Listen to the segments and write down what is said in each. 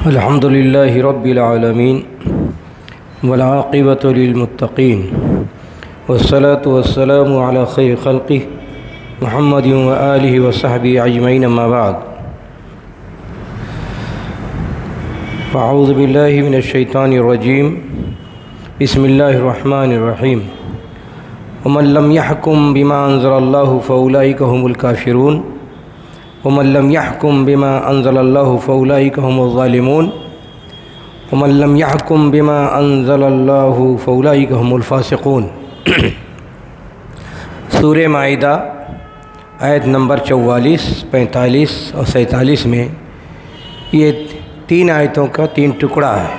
الحمد للہ رب العالمین والعاقبۃ للمتقین والصلاة والسلام علی خیر خلقہ محمد وآلہ وصحبہ اجمعین، اما بعد فاعوذ باللہ من الشیطان الرجیم، بسم اللہ الرحمن الرحیم۔ ومن لم يحكم بما انزل الله فاولئک هم الکافرون ومن لم يحكم بما انزل الله فاولئک هم الظالمون ومن لم يحكم بما انزل الله فاولئک هم الفاسقون۔ سورہ مائدہ آیت نمبر 44، 45 اور 47 میں یہ تین آیتوں کا تین ٹکڑا ہے۔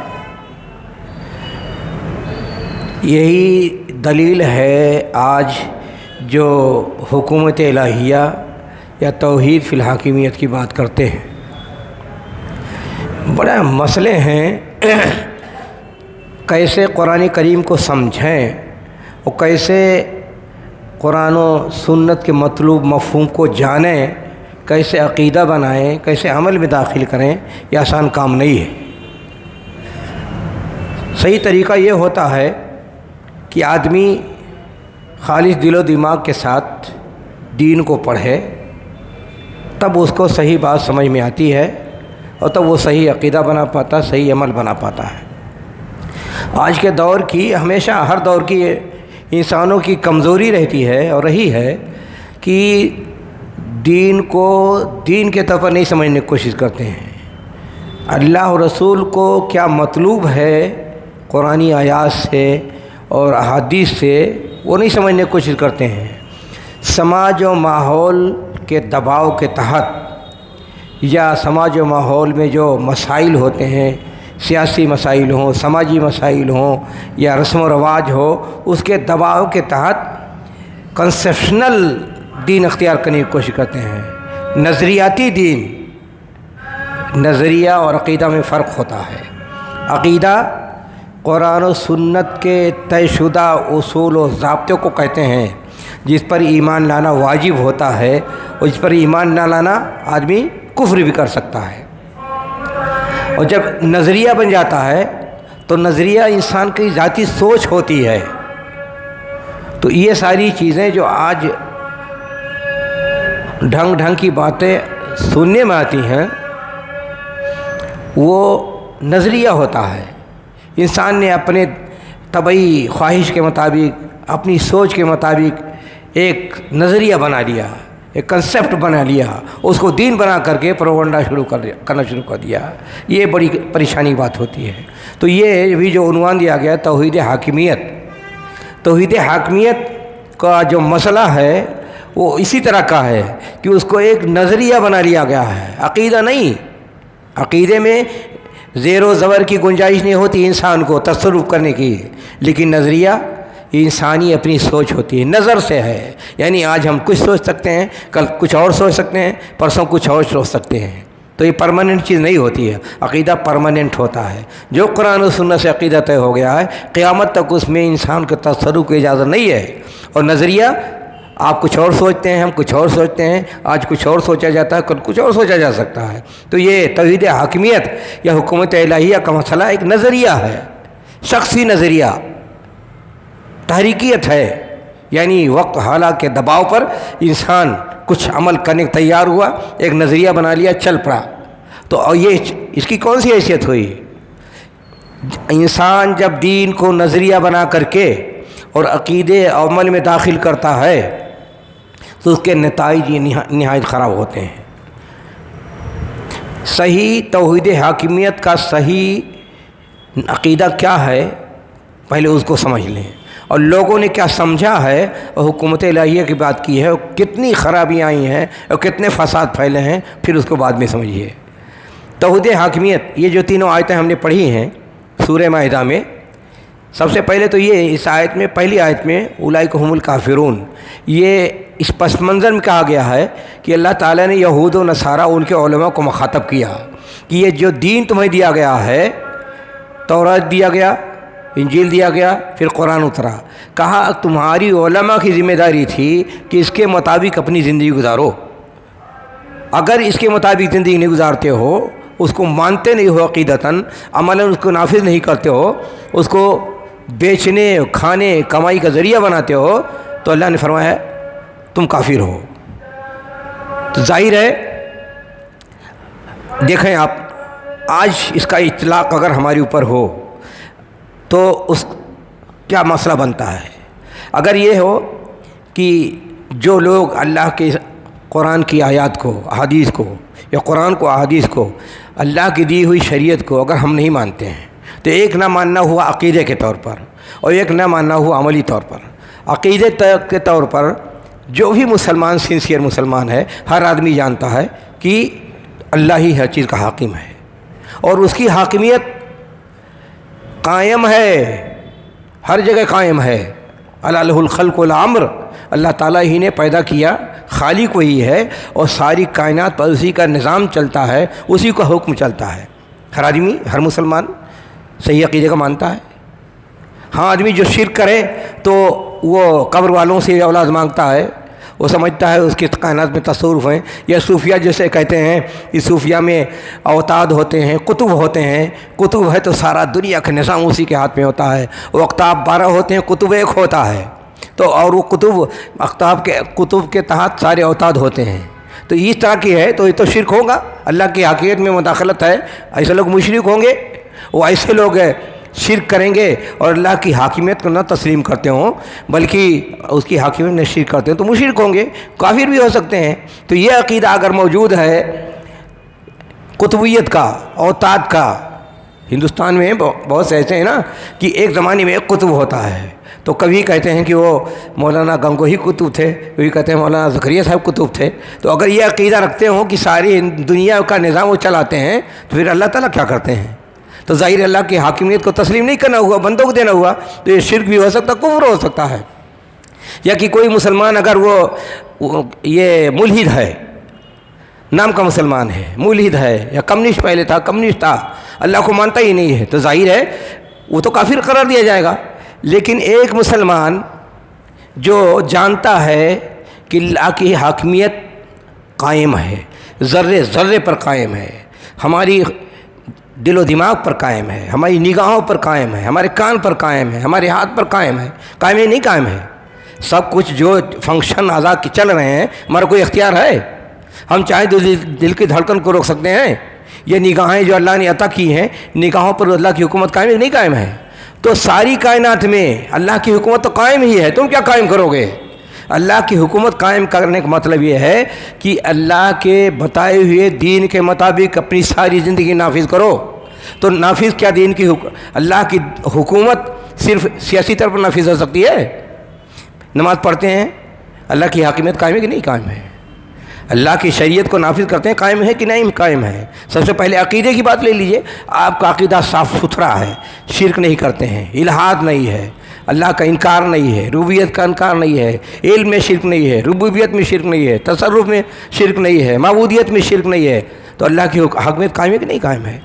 یہی دلیل ہے آج جو حکومت الہیہ یا توحید فی الحاکمیت کی بات کرتے ہیں۔ بڑے مسئلے ہیں، کیسے قرآن کریم کو سمجھیں اور کیسے قرآن و سنت کے مطلوب مفہوم کو جانیں، کیسے عقیدہ بنائیں، کیسے عمل میں داخل کریں، یہ آسان کام نہیں ہے۔ صحیح طریقہ یہ ہوتا ہے کہ آدمی خالص دل و دماغ کے ساتھ دین کو پڑھے، تب اس کو صحیح بات سمجھ میں آتی ہے اور تب وہ صحیح عقیدہ بنا پاتا، صحیح عمل بنا پاتا ہے۔ آج کے دور کی، ہمیشہ ہر دور کی انسانوں کی کمزوری رہتی ہے اور رہی ہے کہ دین کو دین کے طور پر نہیں سمجھنے کی کوشش کرتے ہیں۔ اللہ اور رسول کو کیا مطلوب ہے قرآنی آیات سے اور احادیث سے، وہ نہیں سمجھنے کی کوشش کرتے ہیں۔ سماج و ماحول کے دباؤ کے تحت یا سماج و ماحول میں جو مسائل ہوتے ہیں، سیاسی مسائل ہوں، سماجی مسائل ہوں یا رسم و رواج ہو، اس کے دباؤ کے تحت کنسیپشنل دین اختیار کرنے کی کوشش کرتے ہیں۔ نظریاتی دین، نظریہ اور عقیدہ میں فرق ہوتا ہے۔ عقیدہ قرآن و سنت کے طے شدہ اصول و ضابطوں کو کہتے ہیں جس پر ایمان لانا واجب ہوتا ہے، اور جس پر ایمان نہ لانا آدمی کفر بھی کر سکتا ہے۔ اور جب نظریہ بن جاتا ہے تو نظریہ انسان کی ذاتی سوچ ہوتی ہے۔ تو یہ ساری چیزیں جو آج ڈھنگ کی باتیں سننے میں آتی ہیں، وہ نظریہ ہوتا ہے۔ انسان نے اپنے طبعی خواہش کے مطابق، اپنی سوچ کے مطابق ایک نظریہ بنا لیا، ایک کنسیپٹ بنا لیا، اس کو دین بنا کر کے پروپیگنڈا کرنا شروع کر دیا۔ یہ بڑی پریشانی بات ہوتی ہے۔ تو یہ بھی جو عنوان دیا گیا توحید حاکمیت، توحید حاکمیت کا جو مسئلہ ہے وہ اسی طرح کا ہے کہ اس کو ایک نظریہ بنا لیا گیا ہے، عقیدہ نہیں۔ عقیدے میں زیر و زبر کی گنجائش نہیں ہوتی انسان کو تصرف کرنے کی، لیکن نظریہ انسانی اپنی سوچ ہوتی ہے، نظر سے ہے۔ یعنی آج ہم کچھ سوچ سکتے ہیں، کل کچھ اور سوچ سکتے ہیں، پرسوں کچھ اور سوچ سکتے ہیں۔ تو یہ پرماننٹ چیز نہیں ہوتی ہے، عقیدہ پرماننٹ ہوتا ہے۔ جو قرآن و سنت سے عقیدہ طے ہو گیا ہے، قیامت تک اس میں انسان کے تصرف کی اجازت نہیں ہے۔ اور نظریہ آپ کچھ اور سوچتے ہیں، ہم کچھ اور سوچتے ہیں، آج کچھ اور سوچا جاتا ہے، کل کچھ اور سوچا جا سکتا ہے۔ تو یہ توحید حاکمیت یا حکومت الہیہ کا مسئلہ ایک نظریہ ہے، شخصی نظریہ، تحریکیت ہے۔ یعنی وقت حالات کے دباؤ پر انسان کچھ عمل کرنے کو تیار ہوا، ایک نظریہ بنا لیا، چل پڑا۔ تو یہ اس کی کون سی حیثیت ہوئی؟ انسان جب دین کو نظریہ بنا کر کے اور عقیدے عمل میں داخل کرتا ہے تو اس کے نتائج نہایت خراب ہوتے ہیں۔ صحیح توحید حاکمیت کا صحیح عقیدہ کیا ہے، پہلے اس کو سمجھ لیں، اور لوگوں نے کیا سمجھا ہے اور حکومت الہیہ کی بات کی ہے، اور کتنی خرابیاں آئی ہیں اور کتنے فساد پھیلے ہیں، پھر اس کو بعد میں سمجھیے۔ توحید حاکمیت، یہ جو تینوں آیتیں ہم نے پڑھی ہیں سورہ مائدہ میں، سب سے پہلے تو یہ اس آیت میں، پہلی آیت میں اولئک هم الکافرون، یہ اس پس منظر میں کہا گیا ہے کہ اللہ تعالیٰ نے یہود و نصارہ ان کے علماء کو مخاطب کیا کہ یہ جو دین تمہیں دیا گیا ہے، تورات دیا گیا، انجیل دیا گیا، پھر قرآن اترا، کہا تمہاری علماء کی ذمہ داری تھی کہ اس کے مطابق اپنی زندگی گزارو۔ اگر اس کے مطابق زندگی نہیں گزارتے ہو، اس کو مانتے نہیں ہو عقیدتاً، عملاً اس کو نافذ نہیں کرتے ہو، اس کو بیچنے، کھانے، کمائی کا ذریعہ بناتے ہو، تو اللہ نے فرمایا تم کافر ہو۔ تو ظاہر ہے، دیکھیں آپ، آج اس کا اطلاق اگر ہمارے اوپر ہو تو اس کیا مسئلہ بنتا ہے؟ اگر یہ ہو کہ جو لوگ اللہ کے قرآن کی آیات کو، احادیث کو، یا قرآن کو، احادیث کو، اللہ کی دی ہوئی شریعت کو اگر ہم نہیں مانتے ہیں، تو ایک نہ ماننا ہوا عقیدے کے طور پر، اور ایک نہ ماننا ہوا عملی طور پر۔ عقیدے کے طور پر جو بھی مسلمان، سنسیئر مسلمان ہے، ہر آدمی جانتا ہے کہ اللہ ہی ہر چیز کا حاکم ہے، اور اس کی حاکمیت قائم ہے، ہر جگہ قائم ہے۔ الا لہ الخلق والامر، اللہ تعالیٰ ہی نے پیدا کیا، خالق وہی ہے، اور ساری کائنات پر اسی کا نظام چلتا ہے، اسی کا حکم چلتا ہے۔ ہر آدمی، ہر مسلمان صحیح عقیدے کا مانتا ہے۔ ہاں، آدمی جو شرک کرے تو وہ قبر والوں سے اولاد مانگتا ہے، وہ سمجھتا ہے اس کی کائنات میں تصرف ہیں، یا صوفیہ جیسے کہتے ہیں کہ صوفیہ میں اوتاد ہوتے ہیں، قطب ہوتے ہیں، قطب ہے تو سارا دنیا کا نظام اسی کے ہاتھ میں ہوتا ہے، وہ اقطاب 12 ہوتے ہیں، قطب ایک ہوتا ہے، تو اور وہ قطب کے تحت سارے اوتاد ہوتے ہیں۔ تو اس طرح کی ہے تو یہ تو شرک ہوگا، اللہ کی حاکمیت میں مداخلت ہے، ایسے لوگ مشرک ہوں گے۔ وہ ایسے لوگ شرک کریں گے اور اللہ کی حاکمیت کو نہ تسلیم کرتے ہوں، بلکہ اس کی حاکمیت میں شرک کرتے ہیں، تو مشرک ہوں گے، کافر بھی ہو سکتے ہیں۔ تو یہ عقیدہ اگر موجود ہے قطبیت کا، اوتاد کا، ہندوستان میں بہت سے ایسے ہیں نا کہ ایک زمانے میں ایک قطب ہوتا ہے، تو کبھی کہتے ہیں کہ وہ مولانا گنگوہی قطب تھے، کبھی کہتے ہیں مولانا زکریا صاحب قطب تھے۔ تو اگر یہ عقیدہ رکھتے ہوں کہ ساری دنیا کا نظام وہ چلاتے ہیں، تو پھر اللہ تعالیٰ کیا کرتے ہیں؟ تو ظاہر اللہ کی حاکمیت کو تسلیم نہیں کرنا ہوا، بندوں کو دینا ہوا، تو یہ شرک بھی ہو سکتا، کفر ہو سکتا ہے۔ یا کہ کوئی مسلمان اگر وہ یہ ملحد ہے، نام کا مسلمان ہے، ملحد ہے، یا کمیونسٹ پہلے تھا، کمیونسٹ تھا، اللہ کو مانتا ہی نہیں ہے، تو ظاہر ہے وہ تو کافر قرار دیا جائے گا۔ لیکن ایک مسلمان جو جانتا ہے کہ اللہ کی حاکمیت قائم ہے، ذرے ذرے پر قائم ہے، ہماری دل و دماغ پر قائم ہے، ہماری نگاہوں پر قائم ہے، ہمارے کان پر قائم ہے، ہمارے ہاتھ پر قائم ہے، قائم ہے نہیں قائم ہے، سب کچھ جو فنکشن اعضاء کے چل رہے ہیں، ہمارا کوئی اختیار ہے؟ ہم چاہیں تو دل کی دھڑکن کو روک سکتے ہیں؟ یہ نگاہیں جو اللہ نے عطا کی ہیں، نگاہوں پر اللہ کی حکومت قائم ہے نہیں قائم ہے؟ تو ساری کائنات میں اللہ کی حکومت تو قائم ہی ہے، تم کیا قائم کرو گے؟ اللہ کی حکومت قائم کرنے کا مطلب یہ ہے کہ اللہ کے بتائے ہوئے دین کے مطابق اپنی ساری زندگی نافذ کرو۔ تو نافذ کیا دین کی اللہ کی حکومت صرف سیاسی طور پر نافذ ہو سکتی ہے؟ نماز پڑھتے ہیں، اللہ کی حاکمیت قائم ہے کہ نہیں قائم ہے؟ اللہ کی شریعت کو نافذ کرتے ہیں، قائم ہے کہ نہیں قائم ہے؟ سب سے پہلے عقیدے کی بات لے لیجئے، آپ کا عقیدہ صاف ستھرا ہے، شرک نہیں کرتے ہیں، الہاد نہیں ہے، اللہ کا انکار نہیں ہے، ربوبیت کا انکار نہیں ہے، علم میں شرک نہیں ہے، ربوبیت میں شرک نہیں ہے، تصرف میں شرک نہیں ہے، معبودیت میں شرک نہیں ہے، تو اللہ کی حاکمیت قائم ہے کہ نہیں قائم ہے؟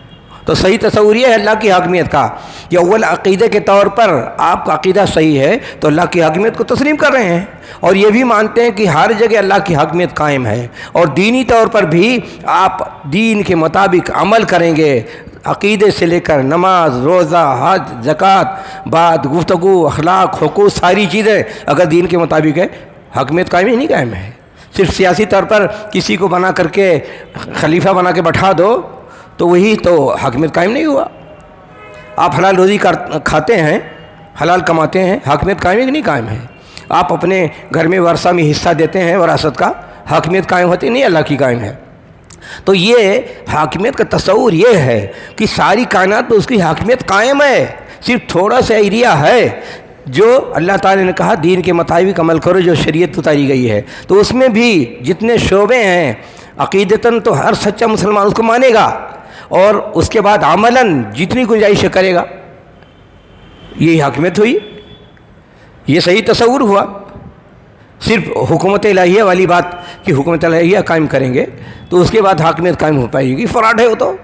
تو صحیح تصور یہ ہے اللہ کی حاکمیت کا کہ اول عقیدے کے طور پر آپ کا عقیدہ صحیح ہے تو اللہ کی حاکمیت کو تسلیم کر رہے ہیں، اور یہ بھی مانتے ہیں کہ ہر جگہ اللہ کی حاکمیت قائم ہے، اور دینی طور پر بھی آپ دین کے مطابق عمل کریں گے، عقیدے سے لے کر نماز، روزہ، حج، زکوٰۃ، بات، گفتگو، اخلاق، حقوق، ساری چیزیں اگر دین کے مطابق ہے، حاکمیت قائم ہی نہیں قائم ہے۔ صرف سیاسی طور پر کسی کو بنا کر کے خلیفہ بنا کے بٹھا دو تو وہی تو حاکمیت قائم نہیں ہوا۔ آپ حلال روزی کھاتے ہیں، حلال کماتے ہیں، حاکمیت قائم ہے کہ نہیں قائم ہے؟ آپ اپنے گھر میں ورثہ میں حصہ دیتے ہیں وراثت کا، حاکمیت قائم ہوتی نہیں، اللہ کی قائم ہے۔ تو یہ حاکمیت کا تصور یہ ہے کہ ساری کائنات میں اس کی حاکمیت قائم ہے، صرف تھوڑا سا ایریا ہے جو اللہ تعالی نے کہا دین کے مطابق عمل کرو، جو شریعت اتاری گئی ہے، تو اس میں بھی جتنے شعبے ہیں عقیدتاً تو ہر سچا مسلمان اس کو مانے گا، اور اس کے بعد عملاً جتنی گنجائش کرے گا، یہی حاکمیت ہوئی، یہ صحیح تصور ہوا۔ صرف حکومت الہیہ والی بات کہ حکومت الہیہ قائم کریں گے تو اس کے بعد حاکمیت قائم ہو پائے گی، فراڈ ہے وہ تو۔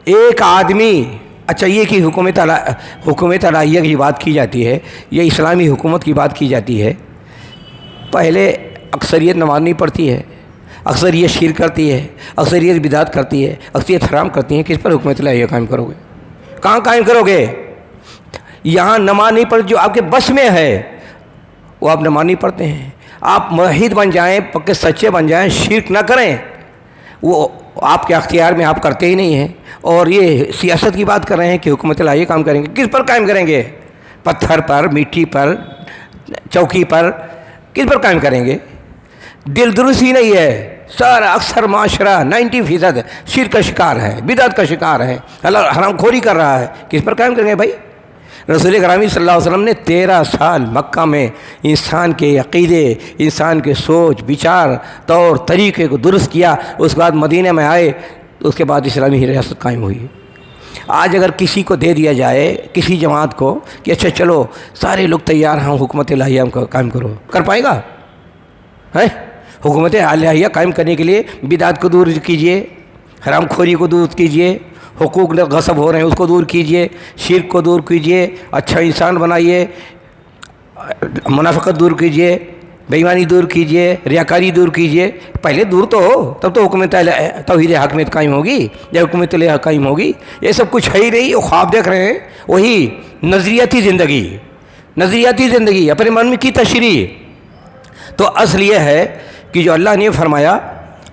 ایک آدمی، اچھا یہ کہ حکومت الہیہ کی بات کی جاتی ہے، یہ اسلامی حکومت کی بات کی جاتی ہے، پہلے اکثریت نماز نہیں پڑھتی ہے، اکثریت شرک کرتی ہے، اکثریت بدعت کرتی ہے، اکثریت حرام کرتی ہیں، کس پر حکمت الہیہ قائم کرو گے؟ کہاں قائم کرو گے؟ یہاں نماز نہیں پڑھ، جو آپ کے بس میں ہے وہ آپ نماز نہیں پڑھتے ہیں۔ آپ موحد بن جائیں، پکے سچے بن جائیں، شرک نہ کریں، وہ آپ کے اختیار میں، آپ کرتے ہی نہیں ہیں۔ اور یہ سیاست کی بات کر رہے ہیں کہ حکمت الہیہ کام کریں گے، کس پر قائم کریں گے؟ پتھر پر، مٹی پر، چوکی پر، کس پر قائم کریں گے؟ دل درست ہی نہیں ہے، سارا اکثر معاشرہ 90% شرک کا شکار ہے، بدعت کا شکار ہے، اللہ حرام خوری کر رہا ہے، کس پر قائم کریں گے بھائی؟ رسول گرامی صلی اللہ علیہ وسلم نے 13 سال مکہ میں انسان کے عقیدے، انسان کے سوچ بچار، طور طریقے کو درست کیا، اس کے بعد مدینہ میں آئے، اس کے بعد اسلامی ریاست قائم ہوئی۔ آج اگر کسی کو دے دیا جائے، کسی جماعت کو، کہ اچھا چلو سارے لوگ تیار ہیں حکومت الہیہ قائم کرو، کر پائے گا؟ حکومت الہیہ قائم کرنے کے لیے بدعت کو دور کیجئے، حرام خوری کو دور کیجئے، حقوق غصب ہو رہے ہیں اس کو دور کیجئے، شرک کو دور کیجئے، اچھا انسان بنائیے، منافقت دور کیجئے، بے ایمانی دور کیجئے، ریاکاری دور کیجئے۔ پہلے دور تو ہو، تب تو حکومت توحید حاکمیت قائم ہوگی، یا حکومت الہیہ قائم ہوگی۔ یہ سب کچھ ہے ہی نہیں، وہ خواب دیکھ رہے ہیں، وہی نظریاتی زندگی، اپنے من میں کی تشریح۔ تو اصل یہ ہے کہ جو اللہ نے فرمایا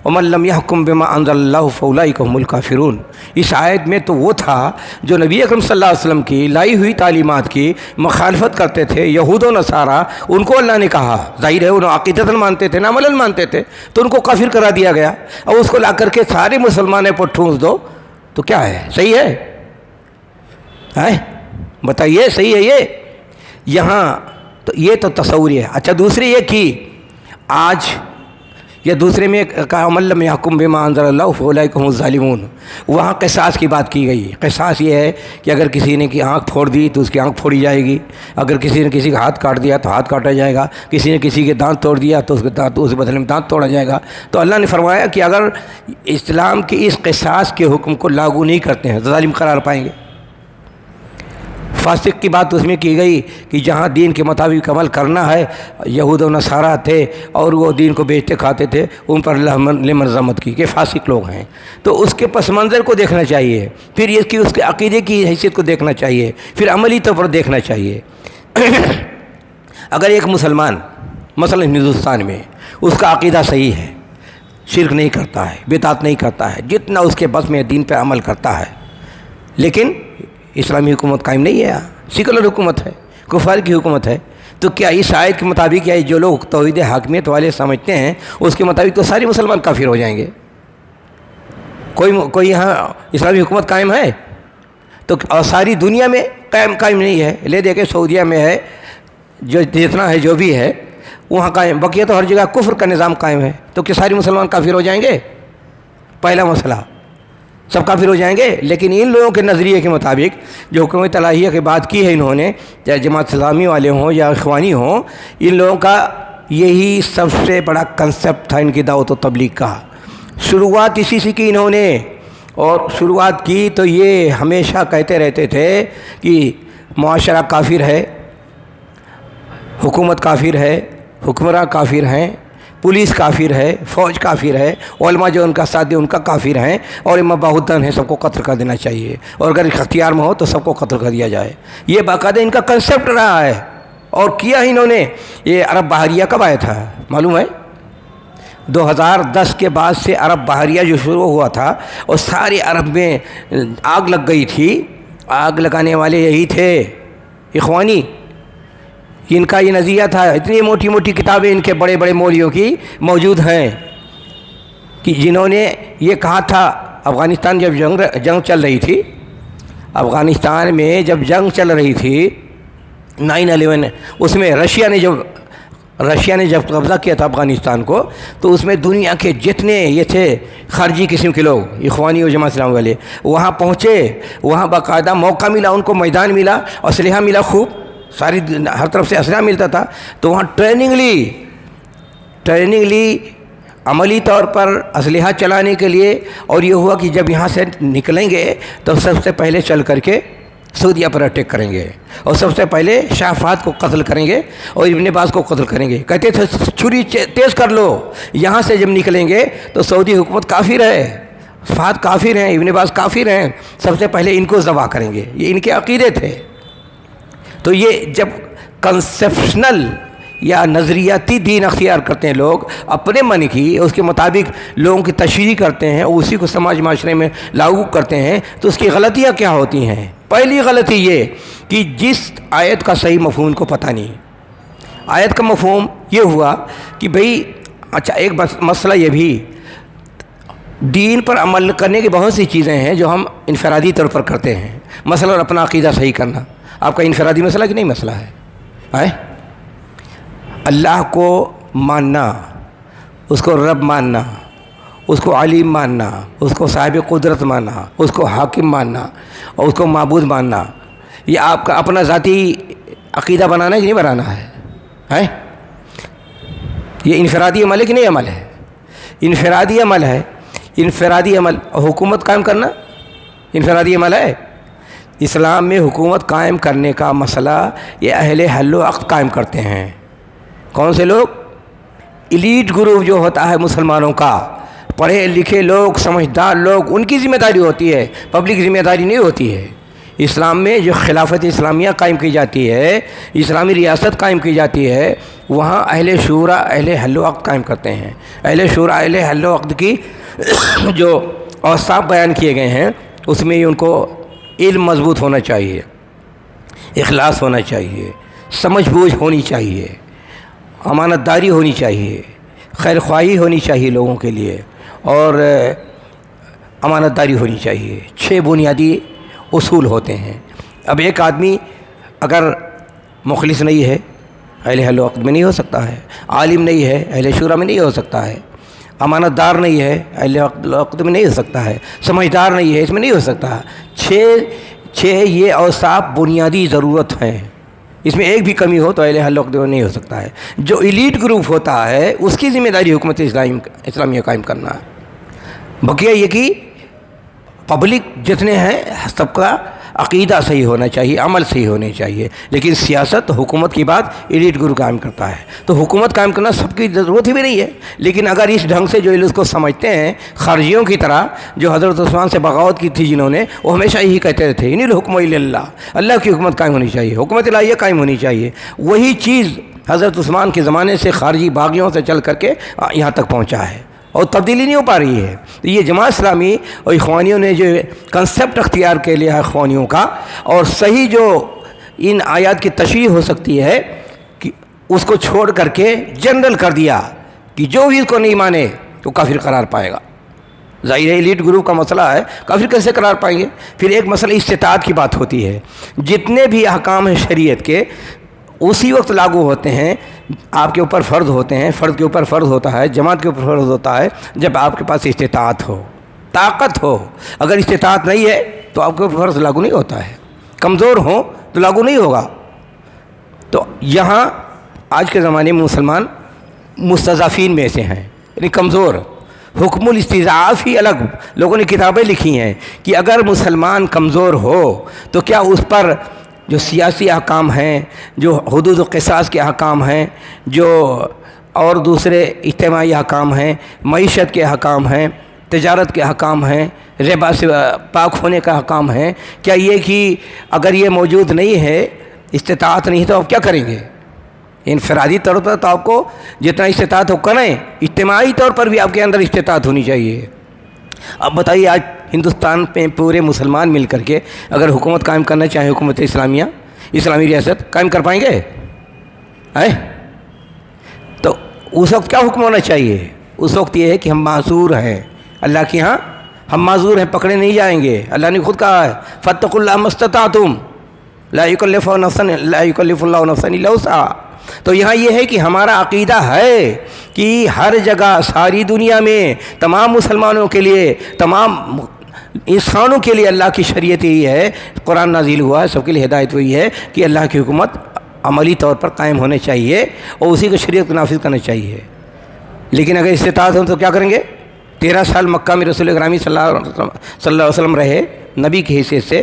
وَمَن لَّمْ يَحْكُم بِمَا أَنزَلَ اللَّهُ فَأُولَٰئِكَ هُمُ الْكَافِرُونَ، اس آیت میں تو وہ تھا جو نبی اکرم صلی اللہ علیہ وسلم کی لائی ہوئی تعلیمات کی مخالفت کرتے تھے، یہود و نصارہ، ان کو اللہ نے کہا، ظاہر ہے انہوں عقیدتاً مانتے تھے، نہ عملاً مانتے تھے، تو ان کو کافر کرا دیا گیا۔ اور اس کو لا کر کے سارے مسلمانوں پر ٹھونس دو تو کیا ہے؟ صحیح ہے؟ بتائیے صحیح ہے یہ؟ یہاں تو یہ تو تصور ہے۔ اچھا دوسری یہ کی آج یا دوسرے میں کہا وَمَن لَّمْ يَحْكُم بِمَا أَنزَلَ اللَّهُ فَأُولَٰئِكَ هُمُ الظَّالِمُونَ، وہاں قصاص کی بات کی گئی۔ قصاص یہ ہے کہ اگر کسی نے کی آنکھ پھوڑ دی تو اس کی آنکھ پھوڑی جائے گی، اگر کسی نے کسی کا ہاتھ کاٹ دیا تو ہاتھ کاٹا جائے گا، کسی نے کسی کے دانت توڑ دیا تو اس کے دانت، اس بدلے میں دانت توڑا جائے گا۔ تو اللہ نے فرمایا کہ اگر اسلام کے اس قصاص کے حکم کو لاگو نہیں کرتے ہیں تو ظالم قرار پائیں گے۔ فاسق کی بات اس میں کی گئی کہ جہاں دین کے مطابق عمل کرنا ہے، یہود و نصارہ تھے اور وہ دین کو بیچتے کھاتے تھے، ان پر اللہ نے مرضمت کی کہ فاسق لوگ ہیں۔ تو اس کے پس منظر کو دیکھنا چاہیے، پھر اس کے عقیدے کی حیثیت کو دیکھنا چاہیے، پھر عملی طور پر دیکھنا چاہیے۔ اگر ایک مسلمان مثلا ہندوستان میں اس کا عقیدہ صحیح ہے، شرک نہیں کرتا ہے، بدعت نہیں کرتا ہے، جتنا اس کے بس میں دین پہ عمل کرتا ہے، لیکن اسلامی حکومت قائم نہیں ہے، سیکولر حکومت ہے، کفار کی حکومت ہے، تو کیا اس آیت کے مطابق یا جو لوگ توحید حاکمیت والے سمجھتے ہیں اس کے مطابق تو سارے مسلمان کافر ہو جائیں گے؟ کوئی یہاں اسلامی حکومت قائم ہے تو، اور ساری دنیا میں قائم نہیں ہے؟ لے دے کے سعودیہ میں ہے، جو جتنا ہے جو بھی ہے وہاں قائم، بقیہ تو ہر جگہ کفر کا نظام قائم ہے، تو کیا سارے مسلمان کافر ہو جائیں گے؟ پہلا مسئلہ، سب کافر ہو جائیں گے۔ لیکن ان لوگوں کے نظریے کے مطابق جو حکومت الہیہ کی بات کی ہے انہوں نے، چاہے جماعت اسلامی والے ہوں یا اخوانی ہوں، ان لوگوں کا یہی سب سے بڑا کنسپٹ تھا ان کی دعوت و تبلیغ کا۔ شروعات اسی سے کی انہوں نے، اور شروعات کی تو یہ ہمیشہ کہتے رہتے تھے کہ معاشرہ کافر ہے، حکومت کافر ہے، حکمراں کافر ہیں، پولیس کافر ہے، فوج کافر ہے، علماء جو ان کا ساتھ دے ان کا کافر ہیں، اور امام باہودن ہیں، سب کو قتل کر دینا چاہیے، اور اگر اختیار میں ہو تو سب کو قتل کر دیا جائے۔ یہ باقاعدہ ان کا کنسپٹ رہا ہے، اور کیا انہوں نے۔ یہ عرب بحریہ کب آیا تھا معلوم ہے؟ 2010 کے بعد سے عرب بحریہ جو شروع ہوا تھا، اور سارے عرب میں آگ لگ گئی تھی۔ آگ لگانے والے یہی تھے اخوانی، ان کا یہ نظریہ تھا۔ اتنی موٹی موٹی کتابیں ان کے بڑے بڑے مولویوں کی موجود ہیں کہ جنہوں نے یہ کہا تھا، افغانستان جب جنگ چل رہی تھی، افغانستان میں جب جنگ چل رہی تھی 9/11، اس میں رشیا نے جب قبضہ کیا تھا افغانستان کو، تو اس میں دنیا کے جتنے یہ تھے خارجی قسم کے لوگ، اخوانی و جماعت اسلامی والے، وہاں پہنچے، وہاں باقاعدہ موقع ملا ان کو، میدان ملا، اسلحہ ملا، خوب ساری ہر طرف سے اسلحہ ملتا تھا، تو وہاں ٹریننگ لی عملی طور پر اسلحہ چلانے کے لیے۔ اور یہ ہوا کہ جب یہاں سے نکلیں گے تو سب سے پہلے چل کر کے سعودیہ پر اٹیک کریں گے اور سب سے پہلے شاہ فہد کو قتل کریں گے اور ابن باز کو قتل کریں گے. کہتے تھے چھری تیز کر لو. یہاں سے جب نکلیں گے تو سعودی حکومت کافر ہے، فہد کافر ہیں، ابن باز کافر ہیں، سب سے پہلے ان کو ذبح کریں گے. یہ ان کے عقیدے تھے. تو یہ جب کنسیپشنل یا نظریاتی دین اختیار کرتے ہیں لوگ، اپنے من کی اس کے مطابق لوگوں کی تشریح کرتے ہیں اور اسی کو سماج معاشرے میں لاگو کرتے ہیں، تو اس کی غلطیاں کیا ہوتی ہیں؟ پہلی غلطی یہ کہ جس آیت کا صحیح مفہوم ان کو پتہ نہیں. آیت کا مفہوم یہ ہوا کہ بھئی اچھا ایک مسئلہ یہ بھی، دین پر عمل کرنے کی بہت سی چیزیں ہیں جو ہم انفرادی طور پر کرتے ہیں. مثلا اپنا عقیدہ صحیح کرنا آپ کا انفرادی مسئلہ کہ نہیں مسئلہ ہے؟ اللہ کو ماننا، اس کو رب ماننا، اس کو علیم ماننا، اس کو صاحب قدرت ماننا، اس کو حاکم ماننا اور اس کو معبود ماننا، یہ آپ کا اپنا ذاتی عقیدہ بنانا ہے کہ نہیں بنانا ہے؟ یہ انفرادی عمل ہے کہ نہیں عمل ہے؟ انفرادی عمل ہے. انفرادی عمل حکومت قائم کرنا انفرادی عمل ہے. اسلام میں حکومت قائم کرنے کا مسئلہ یہ اہل حل و عقد قائم کرتے ہیں. کون سے لوگ؟ ایلیٹ گروپ جو ہوتا ہے مسلمانوں کا، پڑھے لکھے لوگ، سمجھدار لوگ، ان کی ذمہ داری ہوتی ہے، پبلک ذمہ داری نہیں ہوتی ہے. اسلام میں جو خلافت اسلامیہ قائم کی جاتی ہے، اسلامی ریاست قائم کی جاتی ہے، وہاں اہل شورا اہل حل و عقد قائم کرتے ہیں. اہل شورا اہل حل و عقد کی جو اوصاف بیان کیے گئے ہیں اس میں ان کو علم مضبوط ہونا چاہیے، اخلاص ہونا چاہیے، سمجھ بوجھ ہونی چاہیے، امانت داری ہونی چاہیے، خیر خواہی ہونی چاہیے لوگوں کے لیے، اور امانت داری ہونی چاہیے. 6 بنیادی اصول ہوتے ہیں. اب ایک آدمی اگر مخلص نہیں ہے اہل حل و عقد میں نہیں ہو سکتا ہے، عالم نہیں ہے اہل شورا میں نہیں ہو سکتا ہے، امانت دار نہیں ہے اہل حل و عقد میں نہیں ہو سکتا ہے، سمجھدار نہیں ہے اس میں نہیں ہو سکتا. 6 یہ اوصاف بنیادی ضرورت ہیں. اس میں ایک بھی کمی ہو تو اہل حل و عقد میں نہیں ہو سکتا ہے. جو ایلیٹ گروپ ہوتا ہے اس کی ذمہ داری حکومت اسلامیہ قائم کرنا ہے. بقیہ یہ کہ پبلک جتنے ہیں سب کا عقیدہ صحیح ہونا چاہیے، عمل صحیح ہونے چاہیے. لیکن سیاست حکومت کی بات ایلیٹ گروپ قائم کرتا ہے، تو حکومت قائم کرنا سب کی ضرورت ہی بھی نہیں ہے. لیکن اگر اس ڈھنگ سے جو اس کو سمجھتے ہیں خارجیوں کی طرح، جو حضرت عثمان سے بغاوت کی تھی جنہوں نے، وہ ہمیشہ یہی کہتے تھے ان الحکم الا اللہ، اللہ کی حکومت قائم ہونی چاہیے، حکومت الہیہ قائم ہونی چاہیے. وہی چیز حضرت عثمان کے زمانے سے خارجی باغیوں سے چل کر کے یہاں تک پہنچا ہے اور تبدیلی نہیں ہو پا رہی ہے. تو یہ جماعت اسلامی اور اخوانیوں نے جو کنسیپٹ اختیار کر لیا ہے اخوانیوں کا، اور صحیح جو ان آیات کی تشریح ہو سکتی ہے کہ اس کو چھوڑ کر کے جنرل کر دیا کہ جو بھی اس کو نہیں مانے تو کافر قرار پائے گا. ظاہر ہے ایلیٹ گروپ کا مسئلہ ہے، کافر کیسے قرار پائیں گے؟ پھر ایک مسئلہ استطاعت کی بات ہوتی ہے. جتنے بھی احکام ہیں شریعت کے اسی وقت لاگو ہوتے ہیں، آپ کے اوپر فرض ہوتے ہیں، فرد کے اوپر فرض ہوتا ہے، جماعت کے اوپر فرض ہوتا ہے جب آپ کے پاس استطاعت ہو، طاقت ہو. اگر استطاعت نہیں ہے تو آپ کے اوپر فرض لاگو نہیں ہوتا ہے. کمزور ہوں تو لاگو نہیں ہوگا. تو یہاں آج کے زمانے میں مسلمان مستضعفین میں سے ہیں، یعنی کمزور. حکم الاستضعاف ہی الگ لوگوں نے کتابیں لکھی ہیں کہ اگر مسلمان کمزور ہو تو کیا اس پر جو سیاسی احکام ہیں، جو حدود و قصاص کے احکام ہیں، جو اور دوسرے اجتماعی احکام ہیں، معیشت کے احکام ہیں، تجارت کے احکام ہیں، ربا سے پاک ہونے کا احکام ہیں، کیا یہ کہ اگر یہ موجود نہیں ہے، استطاعت نہیں تو آپ کیا کریں گے؟ انفرادی طور پر تو آپ کو جتنا استطاعت ہو کریں، اجتماعی طور پر بھی آپ کے اندر استطاعت ہونی چاہیے. اب بتائیے آج ہندوستان میں پورے مسلمان مل کر کے اگر حکومت قائم کرنا چاہیں، حکومت اسلامیہ، اسلامی ریاست قائم کر پائیں گے؟ تو اس وقت کیا حکم ہونا چاہیے؟ اس وقت یہ ہے کہ ہم معذور ہیں اللہ کے ہاں، ہم معذور ہیں، پکڑے نہیں جائیں گے. اللہ نے خود کہا ہے فاتقوا اللہ ما استطعتم لا یکلف اللہ نفسا الا وسعها. تو یہاں یہ ہے کہ ہمارا عقیدہ ہے کہ ہر جگہ ساری دنیا میں تمام مسلمانوں کے لیے، تمام انسانوں کے لیے اللہ کی شریعت یہی ہے، قرآن نازل ہوا ہے، سب کے لیے ہدایت وہی ہے کہ اللہ کی حکومت عملی طور پر قائم ہونے چاہیے اور اسی کو شریعت کو نافذ کرنا چاہیے. لیکن اگر استطاعت ہو تو کیا کریں گے؟ 13 سال مکہ میں رسول گرامی صلی اللہ علیہ وسلم رہے، نبی کی حیثیت سے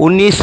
19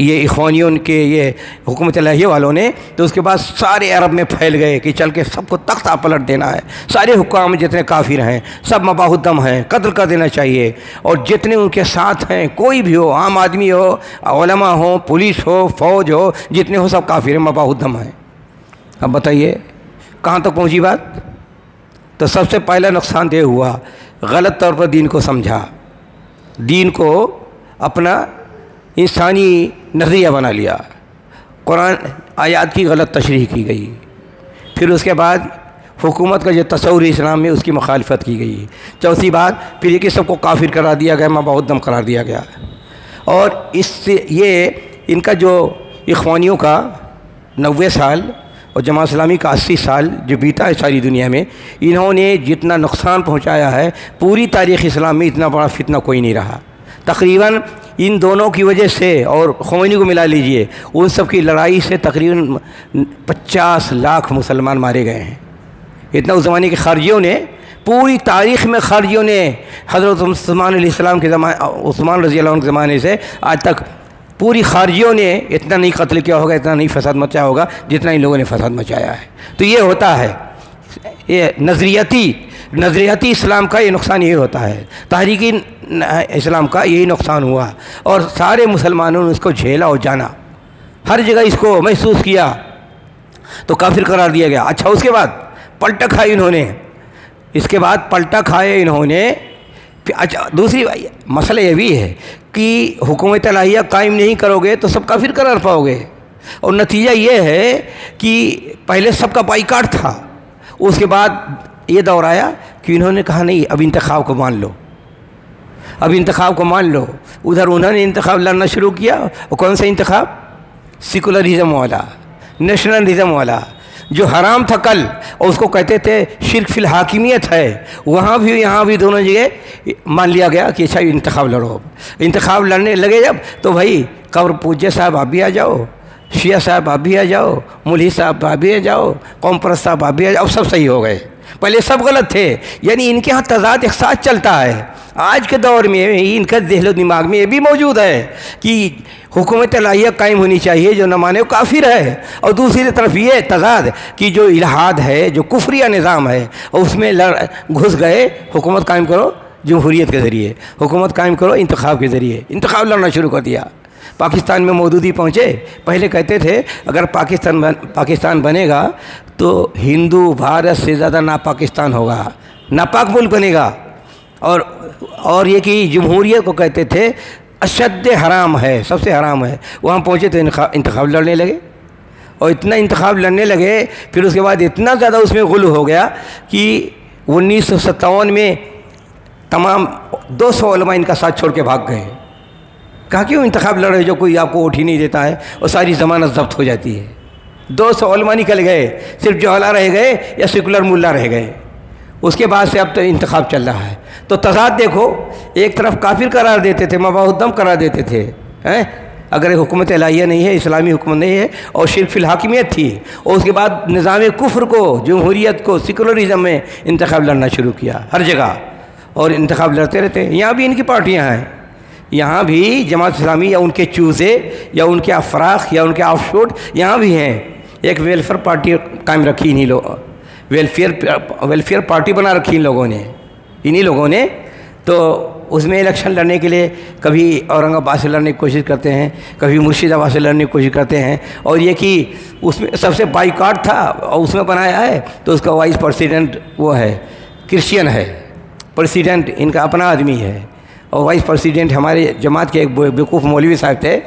یہ اخوانیوں کے یہ حکومت الہیہ والوں نے، تو اس کے بعد سارے عرب میں پھیل گئے کہ چل کے سب کو تختہ پلٹ دینا ہے، سارے حکام جتنے کافر ہیں سب مباح الدم ہیں، قتل کر دینا چاہیے، اور جتنے ان کے ساتھ ہیں کوئی بھی ہو، عام آدمی ہو، علماء ہو، پولیس ہو، فوج ہو، جتنے ہو سب کافر ہیں، مباح الدم ہیں۔ اب بتائیے کہاں تک پہنچی بات؟ تو سب سے پہلا نقصان دہ ہوا، غلط طور پر دین کو سمجھا، دین کو اپنا انسانی نظریہ بنا لیا، قرآن آیات کی غلط تشریح کی گئی، پھر اس کے بعد حکومت کا جو تصور اسلام میں اس کی مخالفت کی گئی، چوتھی بات پھر یہ کہ سب کو کافر قرار دیا گیا، مباح الدم قرار دیا گیا۔ اور اس سے یہ ان کا جو اخوانیوں کا 90 سال اور جماعت اسلامی کا 80 سال جو بیتا ہے ساری دنیا میں، انہوں نے جتنا نقصان پہنچایا ہے پوری تاریخ اسلام میں اتنا بڑا فتنہ کوئی نہیں رہا۔ تقریباً ان دونوں کی وجہ سے، اور خمینی کو ملا لیجئے، ان سب کی لڑائی سے تقریباً 50 لاکھ مسلمان مارے گئے ہیں۔ اتنا اس زمانے کے خارجیوں نے، پوری تاریخ میں خارجیوں نے حضرت عثمان علیہ السلام کے زمانے، عثمان رضی اللہ عنہ کے زمانے سے آج تک پوری خارجیوں نے اتنا نہیں قتل کیا ہوگا، اتنا نہیں فساد مچایا ہوگا جتنا ان لوگوں نے فساد مچایا ہے۔ تو یہ ہوتا ہے، یہ نظریاتی اسلام کا یہ نقصان یہی ہوتا ہے، تحریکی اسلام کا یہی نقصان ہوا، اور سارے مسلمانوں نے اس کو جھیلا اور جانا، ہر جگہ اس کو محسوس کیا، تو کافر قرار دیا گیا۔ اچھا اس کے بعد پلٹا کھائی انہوں نے، اس کے بعد پلٹا کھائے انہوں نے۔ اچھا دوسری مسئلہ یہ بھی ہے کہ حکومت الہیہ قائم نہیں کرو گے تو سب کافر قرار پاؤ گے، اور نتیجہ یہ ہے کہ پہلے سب کا بائیکاٹ تھا، اس کے بعد یہ دور آیا کہ انہوں نے کہا نہیں اب انتخاب کو مان لو، اب انتخاب کو مان لو۔ ادھر انہوں نے انتخاب لڑنا شروع کیا، اور کون سا انتخاب؟ سیکولرزم والا، نیشنلزم والا، جو حرام تھا کل، اور اس کو کہتے تھے شرک فی الحاکمیت ہے، وہاں بھی یہاں بھی دونوں جگہ مان لیا گیا کہ اچھا انتخاب لڑو۔ انتخاب لڑنے لگے جب، تو بھائی قبر پوجیہ صاحب آپ بھی آ جاؤ، شیعہ صاحب آپ بھی آ جاؤ، ملحد صاحب آپ بھی آ جاؤ، قوم پرست صاحب آپ بھی آ جاؤ، اب سب صحیح ہو گئے، پہلے سب غلط تھے۔ یعنی ان کے ہاں تضاد ایک ساتھ چلتا ہے۔ آج کے دور میں ان کا ذہن و دماغ میں یہ بھی موجود ہے کہ حکومت الہیہ قائم ہونی چاہیے، جو نہ مانے وہ کافر ہے، اور دوسری طرف یہ تضاد کہ جو الہاد ہے، جو کفریہ نظام ہے، اور اس میں گھس گئے، حکومت قائم کرو جمہوریت کے ذریعے، حکومت قائم کرو انتخاب کے ذریعے، انتخاب لڑنا شروع کر دیا۔ پاکستان میں مودودی پہنچے، پہلے کہتے تھے اگر پاکستان بنے گا تو ہندو بھارت سے زیادہ ناپاکستان ہوگا، ناپاک ملک بنے گا، اور یہ کہ جمہوریت کو کہتے تھے اشد حرام ہے، سب سے حرام ہے۔ وہاں پہنچے تو انتخاب لڑنے لگے، اور اتنا انتخاب لڑنے لگے، پھر اس کے بعد اتنا زیادہ اس میں غلو ہو گیا کہ 1957 میں تمام 200 علماء ان کا ساتھ چھوڑ کے بھاگ گئے۔ کہا کیوں انتخاب لڑ رہے جو کوئی آپ کو ووٹ ہی نہیں دیتا ہے، اور ساری ضمانت ضبط ہو جاتی ہے۔ 200 علماء نکل گئے، صرف جوہلا رہ گئے یا سیکولر ملا رہ گئے۔ اس کے بعد سے اب تو انتخاب چل رہا ہے۔ تو تضاد دیکھو، ایک طرف کافر قرار دیتے تھے، مباح الدم قرار دیتے تھے، اگر حکومت الہیہ نہیں ہے، اسلامی حکومت نہیں ہے، اور شرک فی الحاکمیت تھی، اور اس کے بعد نظام کفر کو، جمہوریت کو، سیکولرزم میں انتخاب لڑنا شروع کیا ہر جگہ، اور انتخاب لڑتے رہتے ہیں۔ یہاں بھی ان کی پارٹیاں ہیں، یہاں بھی جماعت اسلامی یا ان کے چوزے یا ان کے افراق یا ان کے آف شوٹ یہاں بھی ہیں۔ ایک ویلفیئر پارٹی قائم رکھی انہی لوگ، ویلفیئر پارٹی بنا رکھی انہی لوگوں نے، تو اس میں الیکشن لڑنے کے لیے کبھی اورنگ آباد سے لڑنے کی کوشش کرتے ہیں، کبھی مرشد آباد سے لڑنے کی کوشش کرتے ہیں، اور یہ کہ اس میں سب سے بائیکاٹ تھا، اور اس میں بنایا ہے تو اس کا وائس پریزیڈنٹ وہ ہے کرسچین ہے، پریزیڈنٹ ان کا اپنا آدمی ہے، اور وائس پریزیڈنٹ ہمارے جماعت کے ایک بیوقوف مولوی صاحب تھے،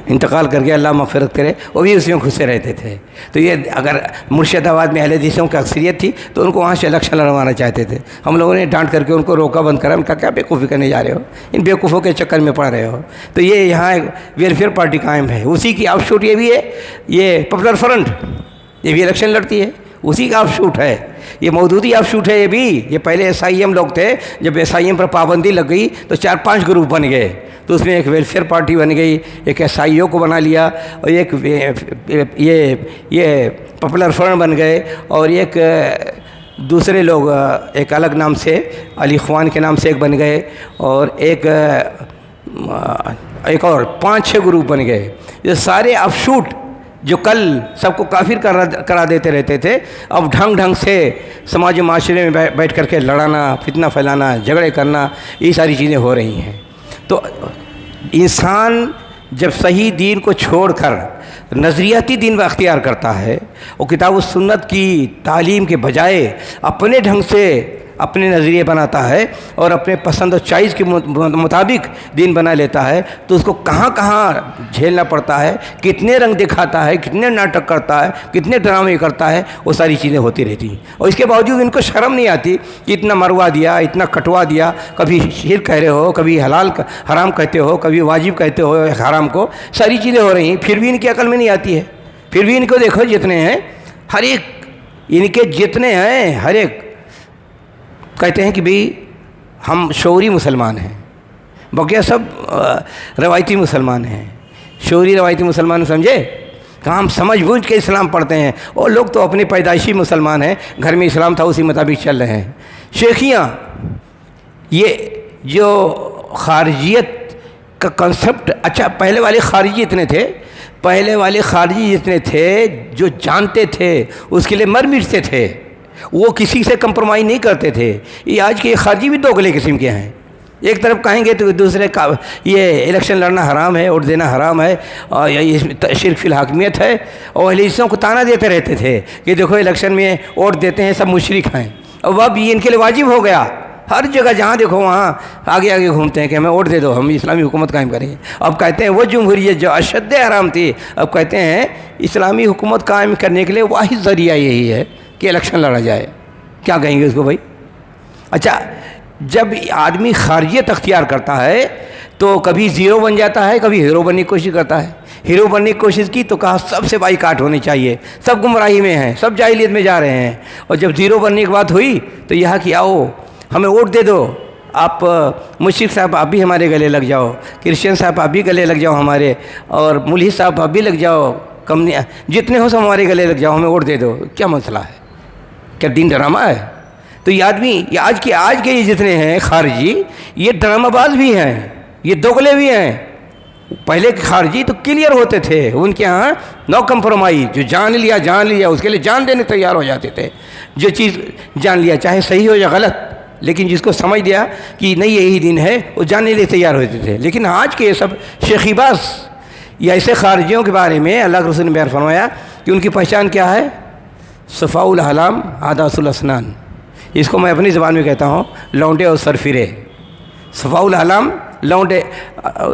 انتقال کر کے اللہ مغفرت کرے، وہ بھی اس میں گھسے رہتے تھے۔ تو یہ اگر مرشد آباد میں اہل حدیثوں کی اکثریت تھی تو ان کو وہاں سے الیکشن لڑوانا چاہتے تھے، ہم لوگوں نے ڈانٹ کر کے ان کو روکا، بند کرا، ان کا کیا بیوقوفی کرنے جا رہے ہو، ان بیوقوفوں کے چکر میں پڑ رہے ہو۔ تو یہ یہاں ایک ویلفیئر پارٹی قائم ہے، اسی کی آف شوٹ یہ بھی ہے، یہ پاپولر فرنٹ، یہ بھی الیکشن لڑتی ہے، اسی کا آف شوٹ ہے، یہ مودودی آف شوٹ ہے۔ یہ بھی یہ پہلے ایس آئی ایم لوگ تھے، جب ایس آئی ایم پر پابندی لگ گئی تو 4-5 گروپ بن گئے، تو اس میں ایک ویلفیئر پارٹی بن گئی، ایک ایس آئی او کو بنا لیا، اور ایک یہ پاپولر فرنٹ بن گئے، اور ایک دوسرے لوگ ایک الگ نام سے علی خوان کے نام سے ایک بن گئے، اور ایک ایک اور 5-6 گروپ بن گئے. یہ سارے افشوٹ جو کل سب کو کافر کرا دیتے رہتے تھے، اب ڈھنگ سے سماج و معاشرے میں بیٹھ کر کے لڑانا، فتنہ پھیلانا، جھگڑے کرنا، یہ ساری چیزیں ہو رہی ہیں. تو انسان جب صحیح دین کو چھوڑ کر نظریاتی دین اختیار کرتا ہے، وہ کتاب و سنت کی تعلیم کے بجائے اپنے ڈھنگ سے اپنے نظریے بناتا ہے اور اپنے پسند و چوائس کے مطابق دین بنا لیتا ہے، تو اس کو کہاں کہاں جھیلنا پڑتا ہے، کتنے رنگ دکھاتا ہے، کتنے ناٹک کرتا ہے، کتنے ڈرامے کرتا ہے، وہ ساری چیزیں ہوتی رہتی ہیں. اور اس کے باوجود ان کو شرم نہیں آتی کہ اتنا مروا دیا، اتنا کٹوا دیا، کبھی شرک کہہ رہے ہو، کبھی حلال حرام کہتے ہو، کبھی واجب کہتے ہو حرام کو، ساری چیزیں ہو رہی ہیں، پھر بھی ان کی عقل میں نہیں آتی ہے. پھر بھی ان کو دیکھو جتنے ہیں، ہر ایک ان کے جتنے ہیں، ہر ایک کہتے ہیں کہ بھئی ہم شعوری مسلمان ہیں، بقیہ سب روایتی مسلمان ہیں. شعوری روایتی مسلمان سمجھے کہ ہم سمجھ بوجھ کے اسلام پڑھتے ہیں، اور لوگ تو اپنے پیدائشی مسلمان ہیں، گھر میں اسلام تھا اسی مطابق چل رہے ہیں. شیخیاں، یہ جو خارجیت کا کنسپٹ، اچھا پہلے والے خارجی اتنے تھے، پہلے والے خارجی جتنے تھے جو جانتے تھے اس کے لیے مر مٹتے تھے، وہ کسی سے کمپرومائز نہیں کرتے تھے. یہ آج کے خارجی بھی دوگلے قسم کے ہیں. ایک طرف کہیں گے تو دوسرے کا یہ الیکشن لڑنا حرام ہے، ووٹ دینا حرام ہے، اور یہ شرک فی الحاکمیت ہے، اور اہل حدیثوں کو تانا دیتے رہتے تھے کہ دیکھو الیکشن میں ووٹ دیتے ہیں سب مشرک ہیں. اور اب یہ ان کے لیے واجب ہو گیا، ہر جگہ جہاں دیکھو وہاں آگے آگے گھومتے ہیں کہ ہمیں ووٹ دے دو، ہم اسلامی حکومت قائم کریں گے. اب کہتے ہیں وہ جمہوریت جو اشد حرام تھی، اب کہتے ہیں اسلامی حکومت قائم کرنے کے لیے واحد ذریعہ یہی ہے کہ الیکشن لڑا جائے. کیا کہیں گے اس کو بھائی؟ اچھا، جب آدمی خارجیت اختیار کرتا ہے تو کبھی زیرو بن جاتا ہے، کبھی ہیرو بننے کی کوشش کرتا ہے. ہیرو بننے کی کوشش کی تو کہا سب سے بائیکاٹ ہونی چاہیے، سب گمراہی میں ہیں، سب جاہلیت میں جا رہے ہیں. اور جب زیرو بننے کی بات ہوئی تو یہاں کہ آؤ ہمیں ووٹ دے دو، آپ مشرک صاحب آپ بھی ہمارے گلے لگ جاؤ، کرسچن صاحب آپ بھی گلے لگ جاؤ ہمارے، اور ملحد صاحب آپ بھی لگ جاؤ، جتنے ہو سب ہمارے گلے لگ جاؤ، ہمیں ووٹ دے دو. کیا مسئلہ ہے؟ کیا دین ڈرامہ ہے؟ تو یہ آدمی، یہ آج کے یہ جتنے ہیں خارجی، یہ ڈرامہ باز بھی ہیں، یہ دوگلے بھی ہیں. پہلے کے خارجی تو کلیئر ہوتے تھے، ان کے ہاں نو کمپرومائز، جو جان لیا اس کے لیے جان دینے تیار ہو جاتے تھے. جو چیز جان لیا چاہے صحیح ہو یا غلط، لیکن جس کو سمجھ لیا کہ نہیں یہی دین ہے، وہ جاننے کے لیے تیار ہوتے تھے. لیکن آج کے یہ سب شیخی باز یا ایسے خارجیوں کے بارے میں اللہ کے رسول نے بیان فرمایا کہ ان کی پہچان کیا ہے؟ صفاء الاحلام عادات الاسنان. اس کو میں اپنی زبان میں کہتا ہوں لونڈے اور سرفرے. صفاء الاحلام لونڈے،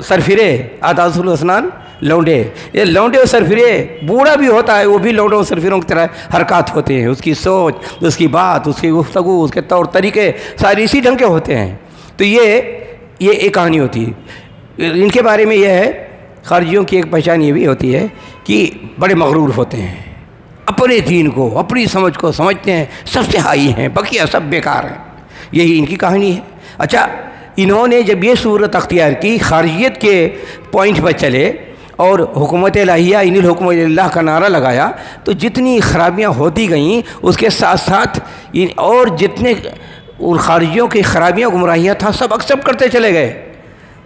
سرفرے عادات الاسنان لونڈے. یہ لونڈے اور سرفرے، بوڑھا بھی ہوتا ہے وہ بھی لونڈے اور سرفروں کی طرح حرکات ہوتے ہیں، اس کی سوچ، اس کی بات، اس کی گفتگو، اس کے طور طریقے سارے اسی ڈھنگ کے ہوتے ہیں. تو یہ ایک کہانی ہوتی ہے. ان کے بارے میں یہ ہے، خارجیوں کی ایک پہچان یہ بھی ہوتی ہے کہ بڑے مغرور ہوتے ہیں، اپنے دین کو، اپنی سمجھ کو سمجھتے ہیں سب سے ہائی ہیں، بقیہ سب بیکار ہیں. یہی ان کی کہانی ہے. اچھا، انہوں نے جب یہ صورت اختیار کی، خارجیت کے پوائنٹ پر چلے اور حکومت الہیہ ان الحکم اللہ کا نعرہ لگایا، تو جتنی خرابیاں ہوتی گئیں اس کے ساتھ ساتھ اور جتنے ان خارجیوں کی خرابیاں گمراہیاں تھا سب ایکسیپٹ کرتے چلے گئے.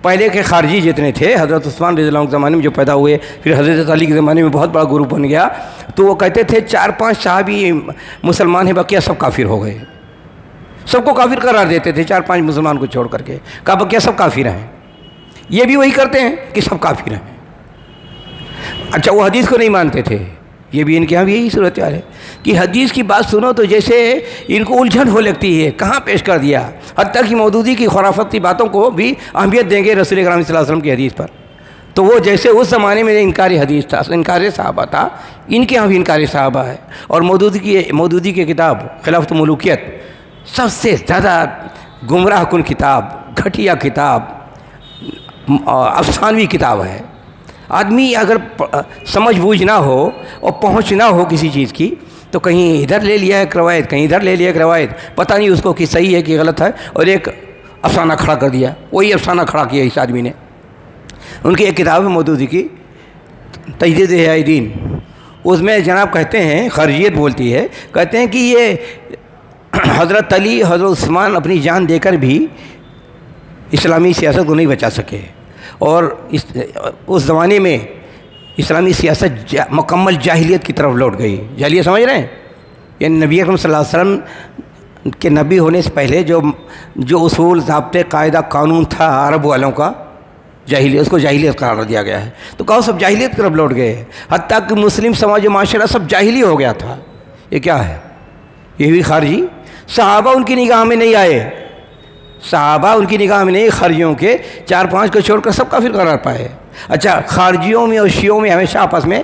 پہلے کے خارجی جتنے تھے، حضرت عثمان رضی اللہ عنہ کے زمانے میں جو پیدا ہوئے، پھر حضرت علی کے زمانے میں بہت بڑا گروپ بن گیا، تو وہ کہتے تھے 4-5 صحابی مسلمان ہیں، بقیہ سب کافر ہو گئے. سب کو کافر قرار دیتے تھے 4-5 مسلمان کو چھوڑ کر کے، کہا بقیہ سب کافر ہیں. یہ بھی وہی کرتے ہیں کہ سب کافر ہیں. اچھا، وہ حدیث کو نہیں مانتے تھے. یہ بھی ان کے یہاں بھی یہی صورت حال ہے کہ حدیث کی بات سنو تو جیسے ان کو الجھن ہو لگتی ہے، کہاں پیش کر دیا. حتیٰ کہ مودودی کی خرافتی باتوں کو بھی اہمیت دیں گے رسول کرام صلی اللہ علیہ وسلم کی حدیث پر. تو وہ جیسے اس زمانے میں انکار حدیث تھا، انکار صحابہ تھا، ان کے یہاں بھی انکار صحابہ ہے. اور مودودی کی کتاب خلافت ملوکیت سب سے زیادہ گمراہ کن کتاب، گھٹیا کتاب، افسانوی کتاب ہے. آدمی اگر سمجھ بوجھ نہ ہو اور پہنچ نہ ہو کسی چیز کی، تو کہیں ادھر لے لیا ایک روایت، کہیں ادھر لے لیا ایک روایت، پتہ نہیں اس کو کہ صحیح ہے کہ غلط ہے، اور ایک افسانہ کھڑا کر دیا. وہی افسانہ کھڑا کیا اس آدمی نے. ان کی ایک کتاب ہے مودودی کی، تجدید احیاء دین. اس میں جناب کہتے ہیں، خارجیت بولتی ہے، کہتے ہیں کہ یہ حضرت علی، حضرت عثمان اپنی جان دے کر بھی اسلامی سیاست کو نہیں بچا سکے، اور اس زمانے میں اسلامی سیاست مکمل جاہلیت کی طرف لوٹ گئی. جاہلیت سمجھ رہے ہیں؟ یعنی نبی اکرم صلی اللہ علیہ وسلم کے نبی ہونے سے پہلے جو اصول ضابطے قاعدہ قانون تھا عرب والوں کا، جاہلیت، اس کو جاہلیت قرار دیا گیا ہے. تو کہو سب جاہلیت کی طرف لوٹ گئے، حتیٰ کہ مسلم سماج و معاشرہ سب جاہلی ہو گیا تھا. یہ کیا ہے؟ یہ بھی خارجی. صحابہ ان کی نگاہ میں نہیں آئے، صحابہ ان کی نگاہ میں نہیں، خارجیوں کے 4-5 کو چھوڑ کر سب کافر قرار پائے. اچھا، خارجیوں میں اور شیعوں میں ہمیشہ آپس میں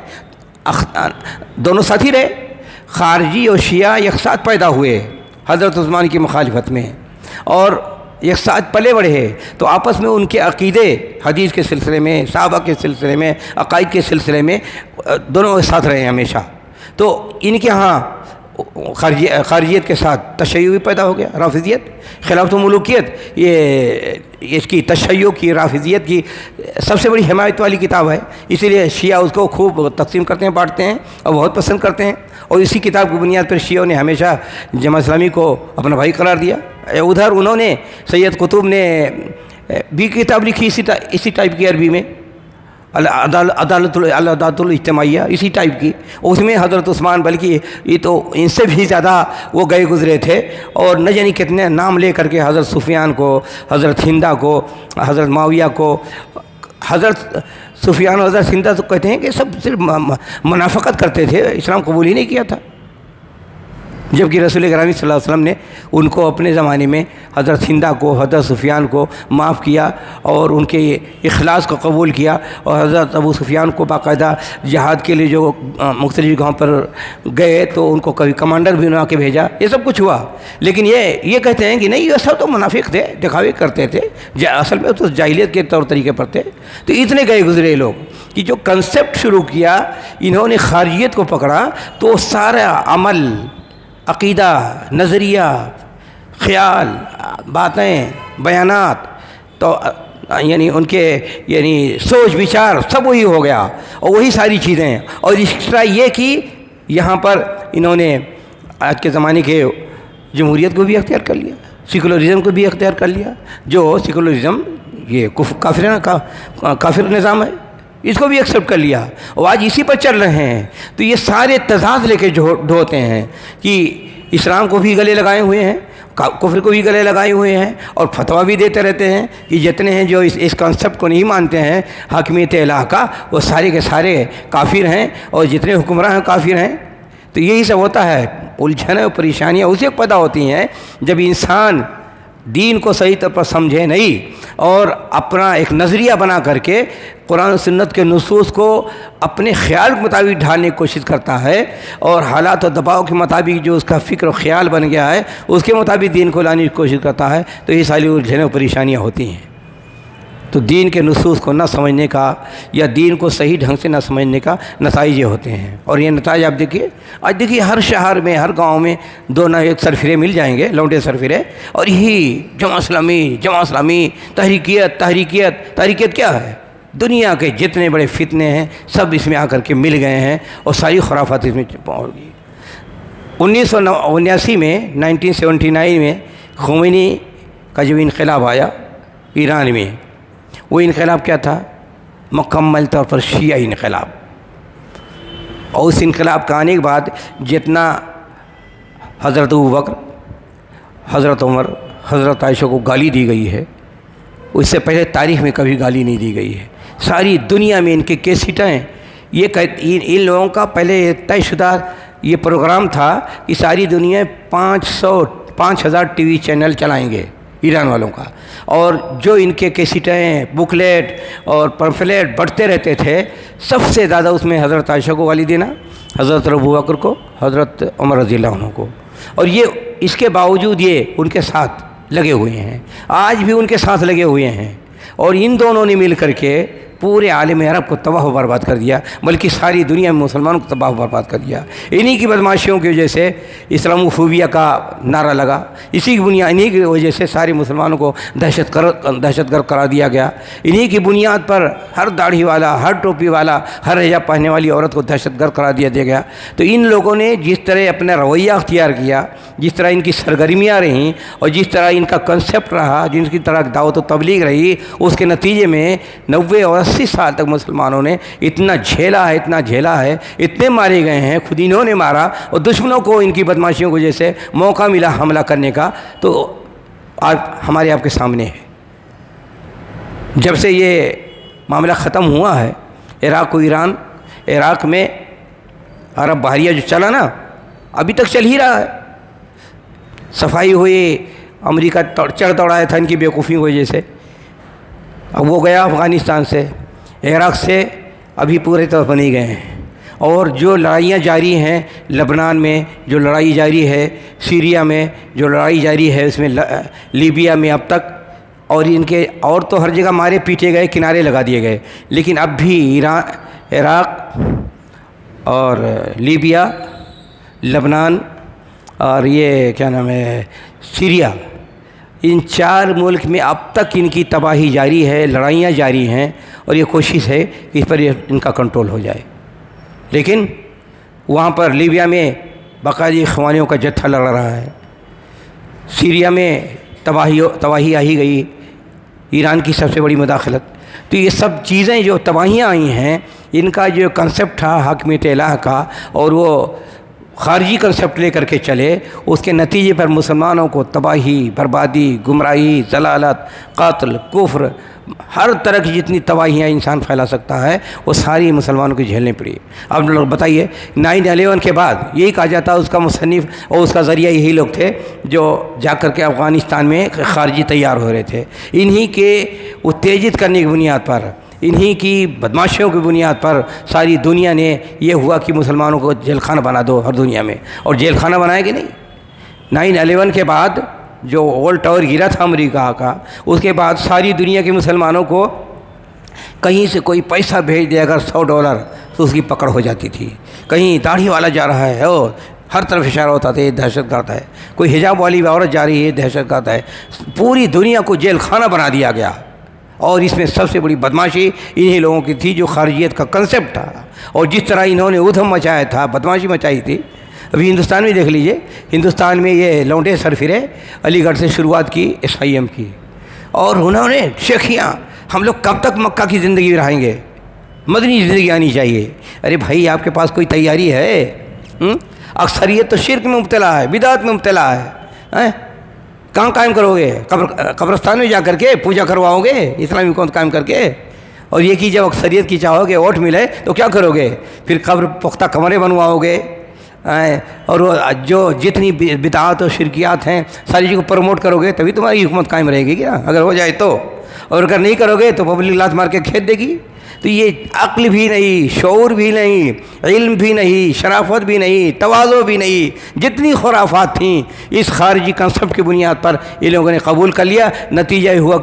دونوں ساتھی رہے. خارجی اور شیعہ ایک ساتھ پیدا ہوئے حضرت عثمان کی مخالفت میں اور ایک ساتھ پلے بڑھے ہیں. تو آپس میں ان کے عقیدے حدیث کے سلسلے میں، صحابہ کے سلسلے میں، عقائد کے سلسلے میں دونوں ایک ساتھ رہے ہیں ہمیشہ. تو ان کے ہاں خارجیت کے ساتھ تشیع بھی پیدا ہو گیا، رافضیت، خلافت و ملوکیت. یہ اس کی تشیع کی، رافضیت کی سب سے بڑی حمایت والی کتاب ہے. اسی لیے شیعہ اس کو خوب تقسیم کرتے ہیں، بانٹتے ہیں اور بہت پسند کرتے ہیں. اور اسی کتاب کی بنیاد پر شیعوں نے ہمیشہ جماعت اسلامی کو اپنا بھائی قرار دیا. ادھر انہوں نے سید قطب نے بھی کتاب لکھی اسی ٹائپ کی عربی میں، عدالت الاجتماعیہ، اسی ٹائپ کی. اس میں حضرت عثمان، بلکہ یہ تو ان سے بھی زیادہ وہ گئے گزرے تھے، اور نہ جانے کتنے نام لے کر کے حضرت سفیان کو، حضرت ہندہ کو، حضرت معاویہ کو، حضرت سفیان اور حضرت ہندہ تو کہتے ہیں کہ سب صرف منافقت کرتے تھے، اسلام قبول ہی نہیں کیا تھا. جبکہ رسول اکرم صلی اللہ علیہ وسلم نے ان کو اپنے زمانے میں حضرت ہندہ کو، حضرت سفیان کو معاف کیا اور ان کے اخلاص کو قبول کیا. اور حضرت ابو سفیان کو باقاعدہ جہاد کے لیے جو مختلف جگہوں پر گئے تو ان کو کبھی کمانڈر بھی بنا کے بھیجا. یہ سب کچھ ہوا. لیکن یہ کہتے ہیں کہ نہیں، یہ سب تو منافق تھے، دکھاوے کرتے تھے، اصل میں تو جاہلیت کے طور طریقے پر تھے. تو اتنے گئے گزرے لوگ کہ جو کنسیپٹ شروع کیا انہوں نے خارجیت کو پکڑا، تو سارا عمل، عقیدہ، نظریہ، خیال، باتیں، بیانات، تو یعنی ان کے سوچ بچار سب وہی ہو گیا اور وہی ساری چیزیں. اور ایکسٹرا یہ کہ یہاں پر انہوں نے آج کے زمانے کے جمہوریت کو بھی اختیار کر لیا، سیکولرزم کو بھی اختیار کر لیا. جو سیکولرزم یہ کافر نظام ہے، اس کو بھی ایکسیپٹ کر لیا اور آج اسی پر چل رہے ہیں. تو یہ سارے تضاد لے کے ڈھوتے ہیں کہ اسلام کو بھی گلے لگائے ہوئے ہیں، کفر کو بھی گلے لگائے ہوئے ہیں، اور فتویٰ بھی دیتے رہتے ہیں کہ جتنے ہیں جو اس کانسیپٹ کو نہیں مانتے ہیں حاکمیت الہ کا، وہ سارے کے سارے کافر ہیں، اور جتنے حکمراں ہیں کافر ہیں. تو یہی سب ہوتا ہے. الجھنیں اور پریشانیاں اسی وقت پیدا ہوتی ہیں جب انسان دین کو صحیح طور پر سمجھے نہیں اور اپنا ایک نظریہ بنا کر کے قرآن و سنت کے نصوص کو اپنے خیال کے مطابق ڈھالنے کی کوشش کرتا ہے، اور حالات و دباؤ کے مطابق جو اس کا فکر و خیال بن گیا ہے اس کے مطابق دین کو لانے کی کوشش کرتا ہے. تو یہ ساری الجھنیں و پریشانیاں ہوتی ہیں. تو دین کے نصوص کو نہ سمجھنے کا یا دین کو صحیح ڈھنگ سے نہ سمجھنے کا نتائج یہ ہوتے ہیں. اور یہ نتائج آپ دیکھیے، آج دیکھیے ہر شہر میں، ہر گاؤں میں 2 نہ 1 سرفرے مل جائیں گے، لونڈے سرفرے، اور یہی جماعت اسلامی، تحریکیت کیا ہے؟ دنیا کے جتنے بڑے فتنے ہیں سب اس میں آ کر کے مل گئے ہیں اور ساری خرافات اس میں پہنچ گئی. 1979 میں 1979 میں خمینی کا جو انقلاب آیا ایران میں، وہ انقلاب کیا تھا؟ مکمل طور پر شیعہ انقلاب. اور اس انقلاب کا آنے کے بعد جتنا حضرت ابوبکر، حضرت عمر، حضرت عائشہ کو گالی دی گئی ہے، اس سے پہلے تاریخ میں کبھی گالی نہیں دی گئی ہے. ساری دنیا میں ان کے کیسٹیں، ان لوگوں کا پہلے طے شدہ یہ پروگرام تھا کہ ساری دنیا 5,000 ٹی وی چینل چلائیں گے ایران والوں کا، اور جو ان کے کیسٹیں، بکلیٹ اور پمفلیٹ بڑھتے رہتے تھے، سب سے زیادہ اس میں حضرت عائشہ کو گالی دینا، حضرت ابوبکر کو، حضرت عمر رضی اللہ عنہ کو. اور یہ اس کے باوجود یہ ان کے ساتھ لگے ہوئے ہیں، آج بھی ان کے ساتھ لگے ہوئے ہیں. اور ان دونوں نے مل کر کے پورے عالم عرب کو تباہ و برباد کر دیا، بلکہ ساری دنیا میں مسلمانوں کو تباہ و برباد کر دیا۔ انہی کی بدماشیوں کی وجہ سے اسلاموفوبیا کا نعرہ لگا، اسی کی بنیاد انہی کی وجہ سے سارے مسلمانوں کو دہشت گرد قرار دیا گیا۔ انہی کی بنیاد پر ہر داڑھی والا، ہر ٹوپی والا، ہر حجاب پہننے والی عورت کو دہشت گرد قرار دیا گیا۔ تو ان لوگوں نے جس طرح اپنا رویہ اختیار کیا، جس طرح ان کی سرگرمیاں رہیں اور جس طرح ان کا کنسیپٹ رہا، جن کی طرح دعوت و تبلیغ رہی، اس کے نتیجے میں 90 اور 80 سال تک مسلمانوں نے اتنا جھیلا ہے، اتنے مارے گئے ہیں، خود انہوں نے مارا، اور دشمنوں کو ان کی بدماشیوں کی وجہ سے موقع ملا حملہ کرنے کا، تو آج ہمارے آپ کے سامنے ہے۔ جب سے یہ معاملہ ختم ہوا ہے عراق و ایران، عراق میں عرب بحریہ جو چلا نا، ابھی تک چل ہی رہا ہے۔ صفائی ہوئی، امریکہ چڑھ دوڑایا تھا ان کی بیوقوفی کی وجہ سے، اب وہ گیا افغانستان سے، عراق سے ابھی پورے طور پر نہیں گئے ہیں، اور جو لڑائیاں جاری ہیں لبنان میں، جو لڑائی جاری ہے سیریا میں، جو لڑائی جاری ہے اس میں لیبیا میں اب تک، اور ان کے اور تو ہر جگہ مارے پیٹے گئے، کنارے لگا دیے گئے، لیکن اب بھی عراق اور لیبیا، لبنان اور یہ کیا نام ہے سیریا، ان 4 ملک میں اب تک ان کی تباہی جاری ہے، لڑائیاں جاری ہیں، اور یہ کوشش ہے کہ اس پر ان کا کنٹرول ہو جائے۔ لیکن وہاں پر لیبیا میں باقاعدہ اخوانیوں کا جتھا لڑ رہا ہے، سیریا میں تباہی آ ہی گئی، ایران کی سب سے بڑی مداخلت۔ تو یہ سب چیزیں جو تباہیاں آئی ہیں، ان کا جو کنسیپٹ تھا حاکمیت الہ کا، اور وہ خارجی کنسیپٹ لے کر کے چلے، اس کے نتیجے پر مسلمانوں کو تباہی، بربادی، گمراہی، ضلالت، قتل، کفر، ہر طرح کی جتنی تباہیاں انسان پھیلا سکتا ہے وہ ساری مسلمانوں کی جھیلنی پڑی۔ اب لوگ بتائیے 9/11 کے بعد یہی کہا جاتا ہے، اس کا مصنف اور اس کا ذریعہ یہی لوگ تھے جو جا کر کے افغانستان میں خارجی تیار ہو رہے تھے، انہی کے اتیجت کرنے کی بنیاد پر، انہی کی بدماشیوں کی بنیاد پر ساری دنیا نے یہ ہوا کہ مسلمانوں کو جیل خانہ بنا دو ہر دنیا میں، اور جیل خانہ بنایا کہ نہیں۔ 9/11 کے بعد جو ورلڈ ٹاور گرا تھا امریکہ کا، اس کے بعد ساری دنیا کے مسلمانوں کو کہیں سے کوئی پیسہ بھیج دے اگر $100 تو اس کی پکڑ ہو جاتی تھی۔ کہیں داڑھی والا جا رہا ہے اور ہر طرف اشارہ ہوتا تھا یہ دہشت گرد ہے، کوئی حجاب والی عورت جا رہی ہے دہشت گرد ہے، پوری دنیا کو جیل خانہ بنا دیا گیا۔ اور اس میں سب سے بڑی بدماشی انہی لوگوں کی تھی جو خارجیت کا کنسیپٹ تھا، اور جس طرح انہوں نے ادھم مچایا تھا، بدماشی مچائی تھی۔ ابھی ہندوستان میں دیکھ لیجئے، ہندوستان میں یہ لونڈے سر پھرے، علی گڑھ سے شروعات کی SIM کی، اور انہوں نے شیخیاں ہم لوگ کب تک مکہ کی زندگی رہیں گے، مدنی زندگی آنی چاہیے۔ ارے بھائی آپ کے پاس کوئی تیاری ہے؟ اکثریت تو شرک میں مبتلا ہے، بدعت میں مبتلا ہے، کہاں قائم کرو گے؟ قبرستان میں جا کر کے پوجا کرواؤ گے اسلامی حکومت قائم کر کے؟ اور یہ کہ جب اکثریت کی چاہو گے ووٹ ملے تو کیا کرو گے؟ پھر قبر پختہ کمرے بنواؤ گے، اور جو جتنی بدعات و شرکیات ہیں ساری چیزوں کو پروموٹ کرو گے، تبھی تمہاری حکومت قائم رہے گی کیا؟ اگر ہو جائے تو، اور اگر نہیں کرو گے تو پبلک لات مار کے کھینچ دے گی۔ تو یہ عقل بھی نہیں، شعور بھی نہیں، علم بھی نہیں، شرافت بھی نہیں، تواضع بھی نہیں، جتنی خرافات تھیں اس خارجی کنسیپٹ کی بنیاد پر یہ لوگوں نے قبول کر لیا۔ نتیجہ یہ ہوا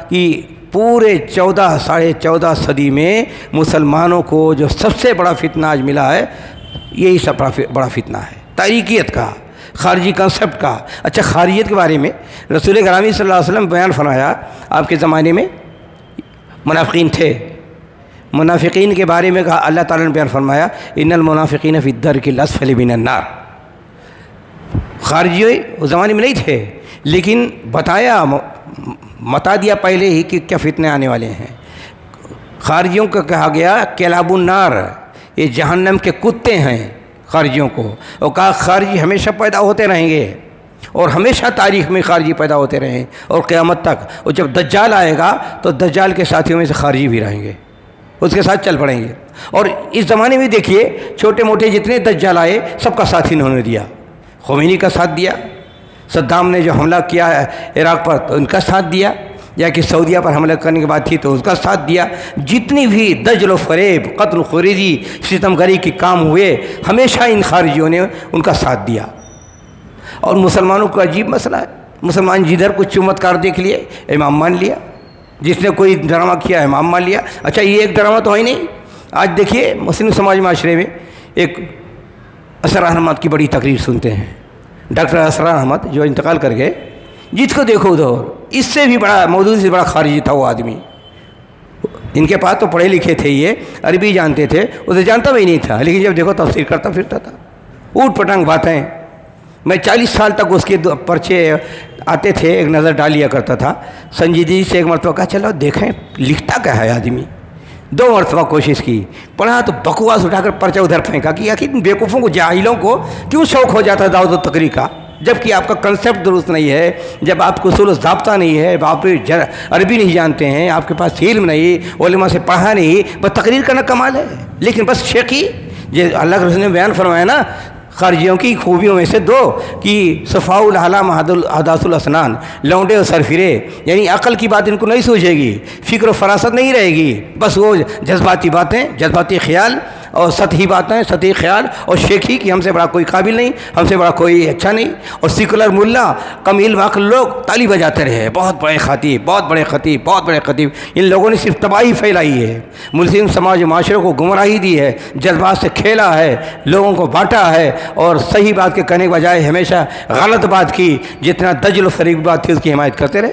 کہ پورے 14 صدی میں مسلمانوں کو جو سب سے بڑا فتنہ آج ملا ہے، یہی سب بڑا فتنہ ہے تاریکیت کا، خارجی کنسیپٹ کا۔ اچھا، خارجیت کے بارے میں رسول گرامی صلی اللہ علیہ وسلم بیان فرمایا، آپ کے زمانے میں منافقین تھے، منافقین کے بارے میں کہا، اللہ تعالیٰ نے بیان فرمایا ان المنافقین فی الدرک الاسفل من النار۔ خارجی اس زمانے میں نہیں تھے، لیکن بتا دیا پہلے ہی کہ کیا فتنے آنے والے ہیں۔ خارجیوں کو کہا گیا کلاب النار، یہ جہنم کے کتے ہیں خارجیوں کو، اور کہا خارجی ہمیشہ پیدا ہوتے رہیں گے، اور ہمیشہ تاریخ میں خارجی پیدا ہوتے رہیں اور قیامت تک۔ اور جب دجال آئے گا تو دجال کے ساتھیوں میں سے خارجی بھی رہیں گے، اس کے ساتھ چل پڑیں گے۔ اور اس زمانے میں دیکھیے چھوٹے موٹے جتنے دجال آئے سب کا ساتھ انہوں نے دیا، خمینی کا ساتھ دیا، صدام نے جو حملہ کیا عراق پر تو ان کا ساتھ دیا، یا کہ سعودیہ پر حملہ کرنے کے بعد تھی تو اس کا ساتھ دیا۔ جتنی بھی دجل و فریب، قتل و خوریزی، ستم گری کے کام ہوئے ہمیشہ ان خارجیوں نے ان کا ساتھ دیا۔ اور مسلمانوں کو عجیب مسئلہ ہے، مسلمان جدھر کچھ چمتکار دیکھ لیے امام مان لیا، جس نے کوئی ڈرامہ کیا ہے معام مان لیا. اچھا یہ ایک ڈرامہ تو ہے نہیں. آج دیکھیے مسلم سماج معاشرے میں ایک اسرار احمد کی بڑی تقریر سنتے ہیں. ڈاکٹر اسرار احمد جو انتقال کر گئے, جس کو دیکھو ادھر اس سے بھی بڑا مودودی سے بڑا خارجی تھا وہ آدمی. ان کے پاس تو پڑھے لکھے تھے, یہ عربی جانتے تھے, اسے جانتا بھی نہیں تھا, لیکن جب دیکھو تفسیر کرتا پھرتا تھا. اوٹ پٹانگ باتیں. میں 40 سال تک اس کے پرچے آتے تھے, ایک نظر ڈال لیا کرتا تھا. سنجیدگی سے ایک مرتبہ کہا چلو دیکھیں لکھتا کیا ہے آدمی. 2 مرتبہ کوشش کی, پڑھا تو بکواس اٹھا کر پرچہ ادھر پھینکا کہ آخر ان بیوقوفوں کو, جاہلوں کو کیوں شوق ہو جاتا ہے دعوت و تقریر کا, جب کہ آپ کا کنسیپٹ درست نہیں ہے, جب آپ کو اصول و ضابطہ نہیں ہے, آپ عربی نہیں جانتے ہیں, آپ کے پاس علم نہیں, علماء سے پڑھا نہیں, بس تقریر کرنا کمال ہے. لیکن بس شیخی, یہ اللہ کے رسول نے بیان فرمایا نا خارجیوں کی خوبیوں میں سے 2 کہ صفاء الحلام حداث الاسنان, لونڈے اور سرفرے. یعنی عقل کی بات ان کو نہیں سوچے گی, فکر و فراست نہیں رہے گی, بس وہ جذباتی باتیں, جذباتی خیال اور سطحی باتیں, سطحی خیال اور شیخی کہ ہم سے بڑا کوئی قابل نہیں, ہم سے بڑا کوئی اچھا نہیں. اور سیکولر ملا, کم علم عقل لوگ تالی بجاتے رہے, بہت بڑے خطیب, بہت بڑے خطیب, بہت بڑے خطیب. ان لوگوں نے صرف تباہی پھیلائی ہے, مسلم سماج و معاشرے کو گمراہی دی ہے, جذبات سے کھیلا ہے, لوگوں کو بانٹا ہے, اور صحیح بات کے کہنے کے بجائے ہمیشہ غلط بات کی. جتنا دجل و فریب بات تھی اس کی حمایت کرتے رہے.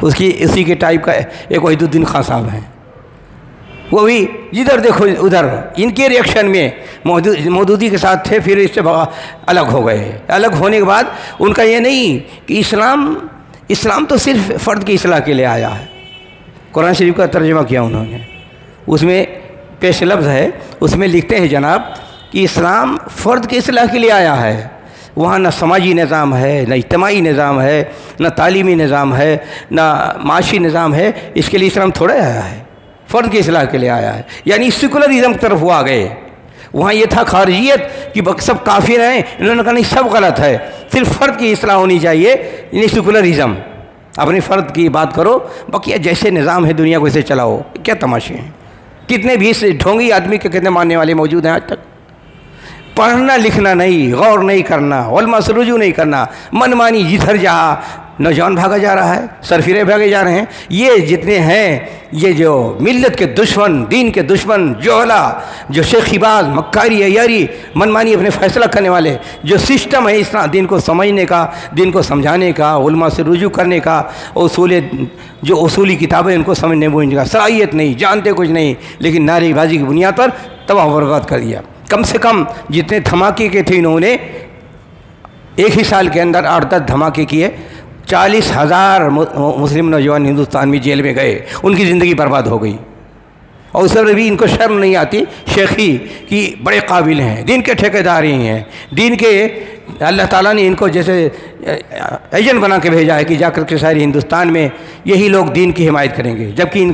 اسی کے ٹائپ کا ایک وحید الدین خان صاحب ہیں, وہ بھی جدھر دیکھو ادھر ان کے ریئیکشن میں مودودی کے ساتھ تھے, پھر اس سے الگ ہو گئے. الگ ہونے کے بعد ان کا یہ نہیں کہ اسلام تو صرف فرد کی اصلاح کے لیے آیا ہے. قرآن شریف کا ترجمہ کیا انہوں نے, اس میں پیش لفظ ہے, اس میں لکھتے ہیں جناب کہ اسلام فرد کی اصلاح کے لیے آیا ہے. وہاں نہ سماجی نظام ہے, نہ اجتماعی نظام ہے, نہ تعلیمی نظام ہے, نہ معاشی نظام ہے. اس کے لیے اسلام تھوڑا آیا ہے, فرد کی اصلاح کے لیے آیا ہے. یعنی سیکولرزم کی طرف وہ آ گئے. وہاں یہ تھا خارجیت کہ سب کافر ہیں, انہوں نے کہا نہیں سب غلط ہے, صرف فرد کی اصلاح ہونی چاہیے. یعنی سیکولرزم, اپنے فرد کی بات کرو, باقی جیسے نظام ہے دنیا کو اسے چلاؤ. کیا تماشے ہیں, کتنے بھی ڈھونگی آدمی کے کتنے ماننے والے موجود ہیں آج تک. پڑھنا لکھنا نہیں, غور نہیں کرنا, علماء سے رجوع نہیں کرنا, من مانی جدھر جہاں نوجوان بھاگا جا رہا ہے, سرفرے بھاگے جا رہے ہیں. یہ جتنے ہیں یہ جو ملت کے دشمن, دین کے دشمن, جوہلا, جو شیخی باز, مکاری, عیاری, منمانی اپنے فیصلہ کرنے والے, جو سسٹم ہے اس طرح دین کو سمجھنے کا, دین کو سمجھانے کا, علماء سے رجوع کرنے کا, جو اصولی کتابیں ان کو سمجھنے بوجھنے کا صلاحیت نہیں, جانتے کچھ نہیں, لیکن نعرے بازی کی بنیاد پر تباہ و برباد کر دیا. کم سے کم جتنے دھماکے کے تھے انہوں نے ایک ہی سال کے اندر 8-10 دھماکے کیے. 40,000 مسلم نوجوان ہندوستان میں جیل میں گئے, ان کی زندگی برباد ہو گئی. اور اس پر بھی ان کو شرم نہیں آتی شیخی کہ بڑے قابل ہیں, دین کے ٹھیکیدار ہی ہیں, دین کے اللہ تعالیٰ نے ان کو جیسے ایجنٹ بنا کے بھیجا ہے کہ جا کر کے سارے ہندوستان میں یہی لوگ دین کی حمایت کریں گے. جبکہ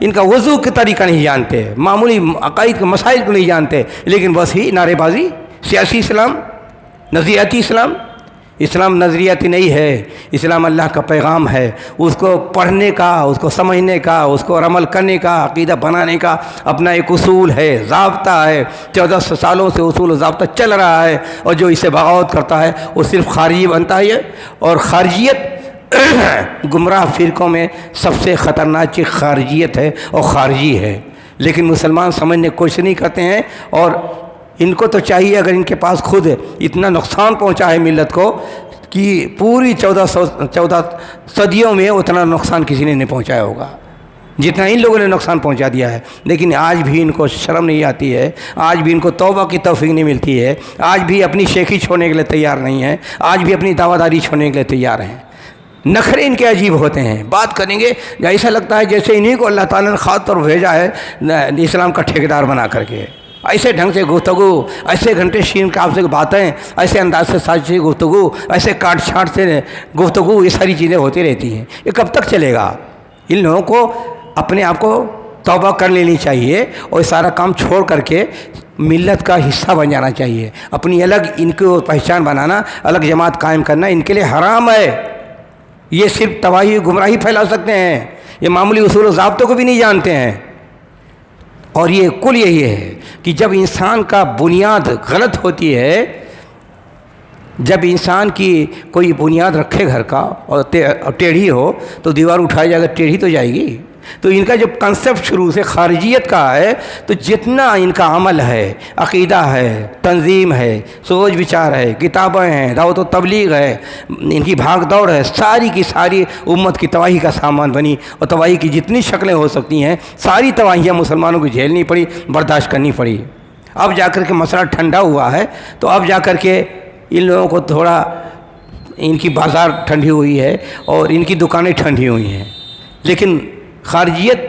ان کا وضو کا طریقہ نہیں جانتے, معمولی عقائد کے مسائل کو نہیں جانتے, لیکن بس ہی نعرے بازی, سیاسی اسلام, نظریاتی اسلام. اسلام نظریاتی نہیں ہے, اسلام اللہ کا پیغام ہے. اس کو پڑھنے کا, اس کو سمجھنے کا, اس کو عمل کرنے کا, عقیدہ بنانے کا اپنا ایک اصول ہے, ضابطہ ہے. 1400 سالوں سے اصول و ضابطہ چل رہا ہے, اور جو اسے بغاوت کرتا ہے وہ صرف خارجی بنتا ہے. اور خارجیت گمراہ فرقوں میں سب سے خطرناک چیز خارجیت ہے اور خارجی ہے. لیکن مسلمان سمجھنے کی کوشش نہیں کرتے ہیں. اور ان کو تو چاہیے, اگر ان کے پاس خود اتنا نقصان پہنچا ہے ملت کو کہ پوری 14 صدیوں میں اتنا نقصان کسی نے نہیں پہنچایا ہوگا جتنا ان لوگوں نے نقصان پہنچا دیا ہے. لیکن آج بھی ان کو شرم نہیں آتی ہے, آج بھی ان کو توبہ کی توفیق نہیں ملتی ہے, آج بھی اپنی شیخی چھوڑنے کے لیے تیار نہیں ہیں, آج بھی اپنی دعویداری چھوڑنے کے لیے تیار ہیں. نخرے ان کے عجیب ہوتے ہیں, بات کریں گے ایسا لگتا ہے جیسے انہیں کو اللہ تعالیٰ نے خاص طور بھیجا ہے اسلام کا ٹھیکیدار بنا کر کے. ایسے ڈھنگ سے گفتگو, ایسے گھنٹے شین کا آپ سے باتیں, ایسے انداز سے سازشی گفتگو, ایسے کاٹ چھانٹ سے گفتگو, یہ ساری چیزیں ہوتی رہتی ہیں. یہ کب تک چلے گا؟ ان لوگوں کو اپنے آپ کو توبہ کر لینی چاہیے اور سارا کام چھوڑ کر کے ملت کا حصہ بن جانا چاہیے. اپنی الگ ان کو پہچان بنانا, الگ جماعت قائم کرنا ان کے لیے حرام ہے. یہ صرف تباہی گمراہی پھیلا سکتے ہیں, یہ معمولی اصول و ضابطوں کو بھی نہیں جانتے ہیں. اور یہ کل یہی ہے کہ جب انسان کا بنیاد غلط ہوتی ہے جب انسان کی کوئی بنیاد رکھے گھر کا اور ٹیڑھی ہو تو دیوار اٹھائی جائے گا، ٹیڑھی تو جائے گی۔ تو ان کا جو کنسیپٹ شروع سے خارجیت کا ہے، تو جتنا ان کا عمل ہے، عقیدہ ہے، تنظیم ہے، سوچ وچار ہے، کتابیں ہیں، دعوت و تبلیغ ہے، ان کی بھاگ دوڑ ہے، ساری کی ساری امت کی تباہی کا سامان بنی، اور تباہی کی جتنی شکلیں ہو سکتی ہیں ساری تباہیاں مسلمانوں کو جھیلنی پڑی، برداشت کرنی پڑی۔ اب جا کر کے مسئلہ ٹھنڈا ہوا ہے، تو اب جا کر کے ان لوگوں کو تھوڑا ان کی بازار ٹھنڈی ہوئی ہے اور ان کی دکانیں ٹھنڈی ہوئی ہیں۔ لیکن خارجیت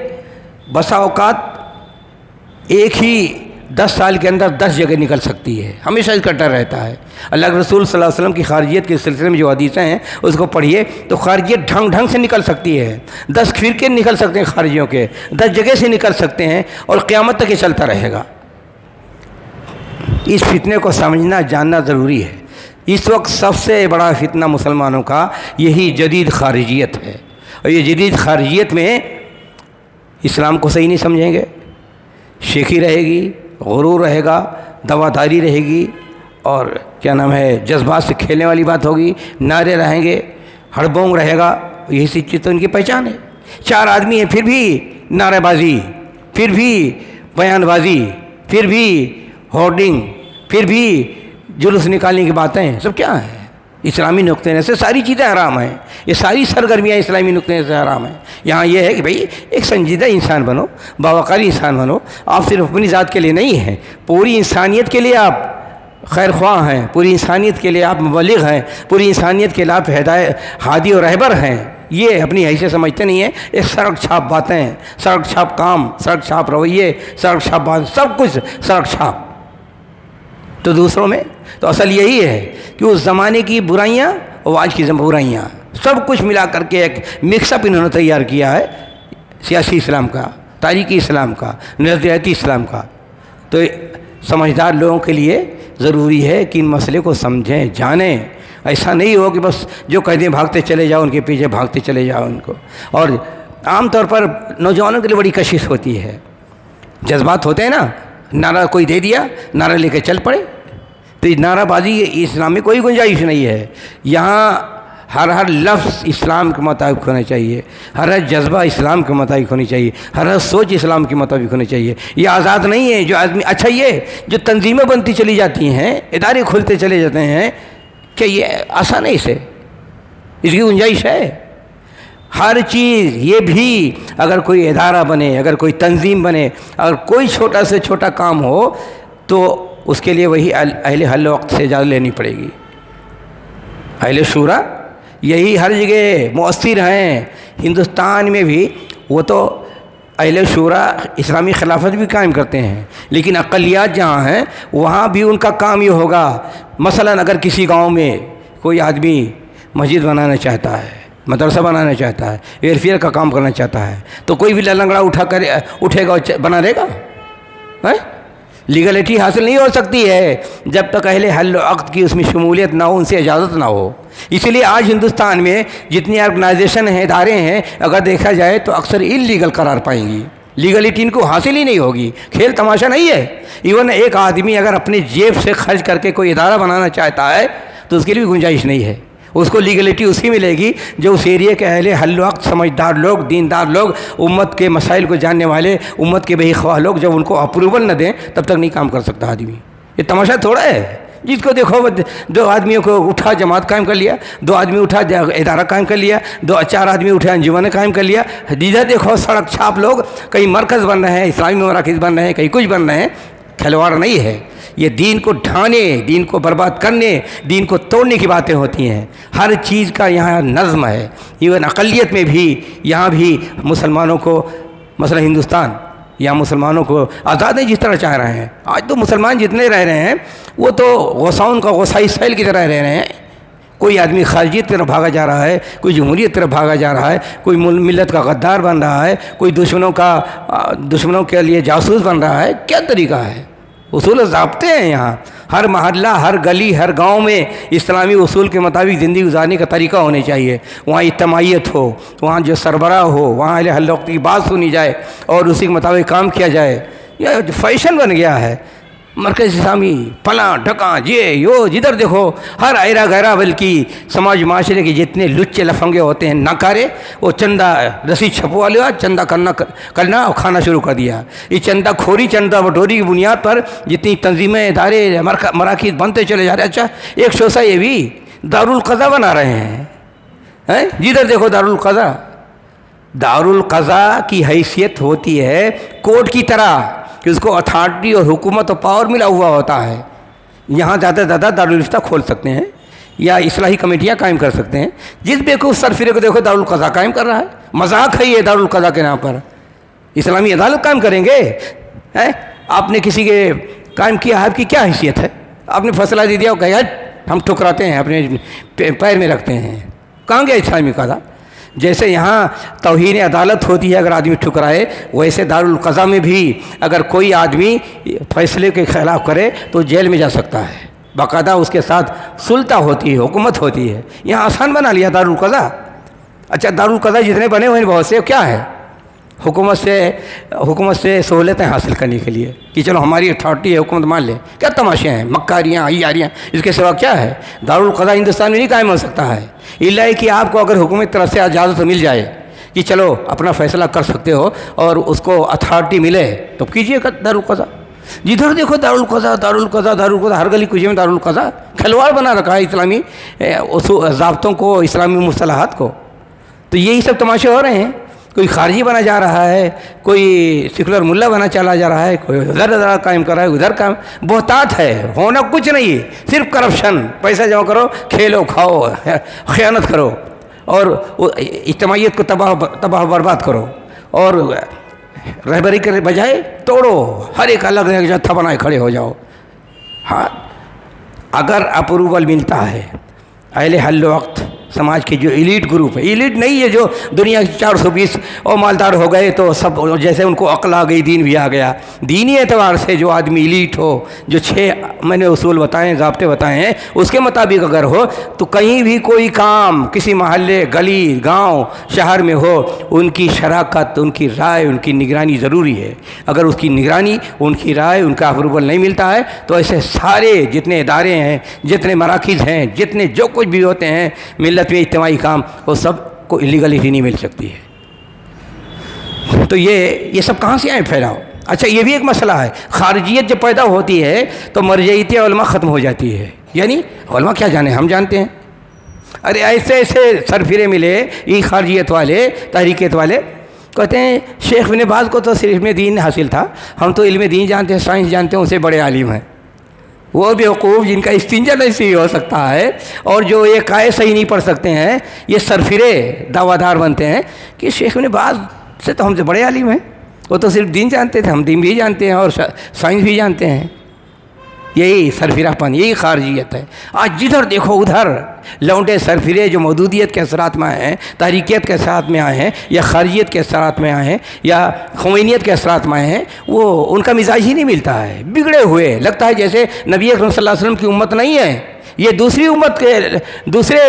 بسا اوقات ایک ہی 10 سال کے اندر 10 جگہ نکل سکتی ہے، ہمیشہ اس کا ڈر رہتا ہے۔ اللہ کے رسول صلی اللہ علیہ وسلم کی خارجیت کے سلسلے میں جو حدیثیں ہیں اس کو پڑھیے تو خارجیت ڈھنگ سے نکل سکتی ہے، 10 فرقے نکل سکتے ہیں خارجیوں کے، 10 جگہ سے نکل سکتے ہیں، اور قیامت تک یہ چلتا رہے گا۔ اس فتنے کو سمجھنا جاننا ضروری ہے۔ اس وقت سب سے بڑا فتنہ مسلمانوں کا یہی جدید خارجیت ہے، اور یہ جدید خارجیت میں اسلام کو صحیح نہیں سمجھیں گے، شیخی رہے گی، غرور رہے گا، دواداری رہے گی، اور کیا نام ہے جذبات سے کھیلنے والی بات ہوگی، نعرے رہیں گے، ہڑبونگ رہے گا، یہی سی چیز تو ان کی پہچان ہے۔ 4 آدمی ہیں پھر بھی نعرے بازی، پھر بھی بیان بازی، پھر بھی ہورڈنگ، پھر بھی جلوس نکالنے کی باتیں، سب کیا ہیں؟ اسلامی نقطۂ نظر سے ساری چیزیں حرام ہیں، یہ ساری سرگرمیاں اسلامی نقطۂ نظر سے حرام ہیں۔ یہاں یہ ہے کہ بھئی ایک سنجیدہ انسان بنو، باوقاری انسان بنو، آپ صرف اپنی ذات کے لیے نہیں ہیں، پوری انسانیت کے لیے آپ خیر خواہ ہیں، پوری انسانیت کے لیے آپ مبلغ ہیں، پوری انسانیت کے لیے آپ ہادی و رہبر ہیں۔ یہ اپنی حیثیت سمجھتے نہیں ہیں، ایک سڑک چھاپ باتیں، سڑک چھاپ کام، سڑک چھاپ رویے، سڑک چھاپ بات، سب کچھ سڑک چھاپ۔ تو دوسروں میں تو اصل یہی ہے کہ اس زمانے کی برائیاں اور آج کی برائیاں سب کچھ ملا کر کے ایک مکس اپ انہوں نے تیار کیا ہے، سیاسی اسلام کا، تاریخی اسلام کا، نظریاتی اسلام کا۔ تو سمجھدار لوگوں کے لیے ضروری ہے کہ ان مسئلے کو سمجھیں، جانیں۔ ایسا نہیں ہو کہ بس جو کہتے ہیں بھاگتے چلے جاؤ، ان کے پیچھے بھاگتے چلے جاؤ ان کو۔ اور عام طور پر نوجوانوں کے لیے بڑی کشش ہوتی ہے، جذبات ہوتے ہیں نا، نعرہ کوئی دے دیا، نعرہ لے کے چل پڑے، تو نعرہ بازی اسلام میں کوئی گنجائش نہیں ہے۔ یہاں ہر لفظ اسلام کے مطابق ہونا چاہیے، ہر جذبہ اسلام کے مطابق ہونی چاہیے، ہر سوچ اسلام کے مطابق ہونی چاہیے۔ یہ آزاد نہیں ہے جو آدمی، اچھا یہ جو تنظیمیں بنتی چلی جاتی ہیں، ادارے کھلتے چلے جاتے ہیں، کہ یہ آسان ہے، اسے اس کی گنجائش ہے۔ ہر چیز، یہ بھی اگر کوئی ادارہ بنے، اگر کوئی تنظیم بنے، اگر کوئی چھوٹا سے چھوٹا کام ہو تو اس کے لیے وہی اہل حل وقت سے اجازت لینی پڑے گی۔ اہل شورا یہی ہر جگہ مؤثر ہیں، ہندوستان میں بھی وہ تو اہل شورا اسلامی خلافت بھی قائم کرتے ہیں، لیکن اقلیات جہاں ہیں وہاں بھی ان کا کام یہ ہوگا۔ مثلا اگر کسی گاؤں میں کوئی آدمی مسجد بنانا چاہتا ہے، مدرسہ بنانا چاہتا ہے، ویلفیئر کا کام کرنا چاہتا ہے، تو کوئی بھی لنگڑا اٹھے گا بنا دے گا؟ لیگلٹی حاصل نہیں ہو سکتی ہے جب تک اہل حل و عقد کی اس میں شمولیت نہ ہو، ان سے اجازت نہ ہو۔ اسی لیے آج ہندوستان میں جتنی آرگنائزیشن ہیں، ادارے ہیں، اگر دیکھا جائے تو اکثر انلیگل قرار پائیں گی، لیگلٹی ان کو حاصل ہی نہیں ہوگی۔ کھیل تماشا نہیں ہے۔ ایون ایک آدمی اگر اپنی جیب سے خرچ کر کے کوئی ادارہ بنانا چاہتا ہے تو اس کے لیے بھی گنجائش نہیں ہے، اس کو لیگلٹی اسی ملے گی جو اس ایریے کے اہل حل وقت، سمجھدار لوگ، دیندار لوگ، امت کے مسائل کو جاننے والے، امت کے بے خواہ لوگ جب ان کو اپروول نہ دیں تب تک نہیں کام کر سکتا آدمی۔ یہ تماشا تھوڑا ہے، جس کو دیکھو 2 آدمیوں کو اٹھا جماعت قائم کر لیا، 2 آدمی اٹھا ادارہ قائم کر لیا، 4 آدمی اٹھے انجمن قائم کر لیا۔ جدھر دیکھو سڑک چھاپ لوگ، کہیں مرکز بن رہے ہیں، اسلامی مراکز بن رہے ہیں، کہیں کچھ بن رہے ہیں۔ کھلواڑ نہیں ہے، یہ دین کو ڈھانے، دین کو برباد کرنے، دین کو توڑنے کی باتیں ہوتی ہیں۔ ہر چیز کا یہاں نظم ہے، ایون اقلیت میں بھی، یہاں بھی مسلمانوں کو، مثلا ہندوستان، یہاں مسلمانوں کو آزاد جس طرح چاہ رہے ہیں۔ آج تو مسلمان جتنے رہ رہے ہیں وہ تو غوثاؤں کا غوثائی سیل کی طرح رہ رہے ہیں۔ کوئی آدمی خارجیت کی طرف بھاگا جا رہا ہے، کوئی جمہوریت کی طرف بھاگا جا رہا ہے، کوئی ملت کا غدار بن رہا ہے، کوئی دشمنوں کے لیے جاسوس بن رہا ہے۔ کیا طریقہ ہے؟ اصول و ضابطے ہیں یہاں۔ ہر محلہ، ہر گلی، ہر گاؤں میں اسلامی اصول کے مطابق زندگی گزارنے کا طریقہ ہونے چاہیے۔ وہاں اجتماعیت ہو، وہاں جو سربراہ ہو، وہاں اہل حل وقت کی بات سنی جائے اور اسی کے مطابق کام کیا جائے۔ یہ فیشن بن گیا ہے، مرکز اسلامی فلاں ڈھکاں یہ جدھر دیکھو ہر ایرا گہرا، بلکہ سماج معاشرے کے جتنے لچے لفنگے ہوتے ہیں ناکارے، وہ چندہ رسید چھپوا لیا، چندہ کرنا اور کھانا شروع کر دیا۔ یہ چندہ کھوری، چندہ بٹوری کی بنیاد پر جتنی تنظیمیں، ادارے، مراکز بنتے چلے جا رہے ہیں۔ اچھا ایک شوسہ یہ بھی دارالقضا بنا رہے ہیں، جدھر دیکھو دارالقضا۔ دارالقضا کی حیثیت ہوتی ہے کورٹ کی طرح کہ اس کو اتھارٹی اور حکومت اور پاور ملا ہوا ہوتا ہے۔ یہاں زیادہ سے زیادہ دارالافتاء کھول سکتے ہیں یا اصلاحی کمیٹیاں قائم کر سکتے ہیں۔ جس بیوقوف سرفرے کو دیکھو دارالقضا قائم کر رہا ہے، مذاق ہے یہ دارالقضا کے نام پر۔ اسلامی عدالت قائم کریں گے؟ آپ نے کسی کے قائم کیا، آپ کی کیا حیثیت ہے؟ آپ نے فیصلہ دے دیا اور کہا ہم ٹھکراتے ہیں، اپنے پیر میں رکھتے ہیں۔ کہاں گیا اسلامی قضا؟ جیسے یہاں توہین عدالت ہوتی ہے اگر آدمی ٹھکرائے، ویسے دارالقضا میں بھی اگر کوئی آدمی فیصلے کے خلاف کرے تو جیل میں جا سکتا ہے، باقاعدہ اس کے ساتھ سلطہ ہوتی ہے، حکومت ہوتی ہے۔ یہاں آسان بنا لیا دارالقضا۔ اچھا دارالقضا جتنے بنے ہوئے ہیں بہت سے، کیا ہے؟ حکومت سے سہولتیں حاصل کرنے کے لیے کہ چلو ہماری اتھارٹی ہے، حکومت مان لیں۔ کیا تماشے ہیں، مکاریاں، عیاریاں، اس کے سوا کیا ہے؟ دارالقضا ہندوستان میں نہیں قائم ہو سکتا ہے، الا کہ آپ کو اگر حکومت طرف سے اجازت مل جائے کہ چلو اپنا فیصلہ کر سکتے ہو اور اس کو اتھارٹی ملے تو کیجیے گا دارالقضا۔ جدھر دیکھو دارالقضا، دارالقضا، دارالقضا، ہر گلی کوچے میں دارالقضا۔ کھلواڑ بنا رکھا ہے اسلامی ضابطوں کو، اسلامی مصطلحات کو۔ تو یہی سب تماشے ہو رہے ہیں۔ کوئی خارجی بنا جا رہا ہے، کوئی سیکولر ملا بنا چلا جا رہا ہے، کوئی ادھر قائم کر رہا ہے، ادھر کا بہتات ہے، ہونا کچھ نہیں، صرف کرپشن۔ پیسہ جمع کرو، کھیلو، کھاؤ، خیانت کرو اور اجتماعیت کو تباہ برباد کرو، اور رہبری کے بجائے توڑو، ہر ایک الگ الگ جتھا بنائے کھڑے ہو جاؤ۔ ہاں اگر اپروول ملتا ہے اہل حل وقت سماج کے جو ایلیٹ گروپ ہے، ایلیٹ نہیں ہے جو دنیا کی 420 اور مالدار ہو گئے تو سب جیسے ان کو عقل آ گئی، دین بھی آ گیا۔ دینی اعتبار سے جو آدمی ایلیٹ ہو، جو 6 میں نے اصول بتائے ہیں، ضابطے بتائے ہیں، اس کے مطابق اگر ہو تو کہیں بھی کوئی کام کسی محلے، گلی، گاؤں، شہر میں ہو، ان کی شراکت، ان کی رائے، ان کی نگرانی ضروری ہے۔ اگر اس کی نگرانی، ان کی رائے، ان کا اپروول نہیں ملتا ہے تو ایسے سارے جتنے ادارے ہیں، جتنے مراکز ہیں، جتنے جو کچھ بھی ہوتے ہیں ملت میں اجتماعی کام، وہ سب کو ایلیگلٹی نہیں مل سکتی ہے۔ تو یہ سب کہاں سے آئے پھیلاؤ؟ اچھا یہ بھی ایک مسئلہ ہے۔ خارجیت جب پیدا ہوتی ہے تو مرجعیت علماء ختم ہو جاتی ہے۔ یعنی علماء کیا جانے، ہم جانتے ہیں۔ ارے ایسے سرفرے ملے یہ خارجیت والے، تحریکیت والے، کہتے ہیں شیخ ابن باز کو تو صرف علم دین حاصل تھا، ہم تو علم دین جانتے ہیں، سائنس جانتے ہیں، اسے بڑے عالم ہیں۔ وہ بیوقوف جن کا استنجا نہیں ہو سکتا ہے اور جو ایک آیت صحیح نہیں پڑھ سکتے ہیں، یہ سرفرے دعویٰ دار بنتے ہیں کہ شیخ ابن باز سے تو ہم سے بڑے عالم ہیں، وہ تو صرف دین جانتے تھے، ہم دین بھی جانتے ہیں اور سائنس بھی جانتے ہیں۔ یہی سرفرہ پن، یہی خارجیت ہے۔ آج جدھر دیکھو ادھر لونڈے سرفرے جو مودودیت کے اثرات میں آئے ہیں، تحریکیت کے اثرات میں آئے ہیں، یا خارجیت کے اثرات میں آئے ہیں، یا خمینیت کے اثرات میں آئے ہیں، وہ ان کا مزاج ہی نہیں ملتا ہے، بگڑے ہوئے، لگتا ہے جیسے نبی اکرم صلی اللہ علیہ وسلم کی امت نہیں ہے، یہ دوسری امت کے دوسرے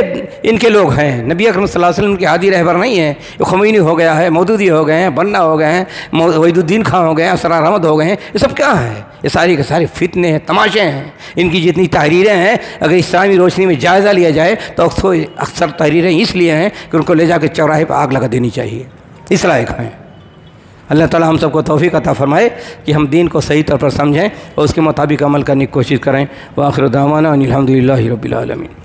ان کے لوگ ہیں، نبی اکرم صلی اللہ علیہ وسلم کے ہادی رہبر نہیں ہیں۔ یہ خمینی ہو گیا ہے، مودودی ہو گئے ہیں، بننا ہو گئے ہیں، وحید الدین خان ہو گئے ہیں، اسرار احمد ہو گئے ہیں، یہ سب کیا ہے؟ یہ سارے کے سارے فتنے ہیں، تماشے ہیں۔ ان کی جتنی تحریریں ہیں اگر اسلامی روشنی میں جائزہ لیا جائے تو اکثر تحریریں اس لیے ہیں کہ ان کو لے جا کے چوراہے پہ آگ لگا دینی چاہیے، اس لائق ہیں۔ اللہ تعالی ہم سب کو توفیق عطا فرمائے کہ ہم دین کو صحیح طور پر سمجھیں اور اس کے مطابق عمل کرنے کی کوشش کریں۔ وآخر دعوانا ان الحمد للہ رب العالمین۔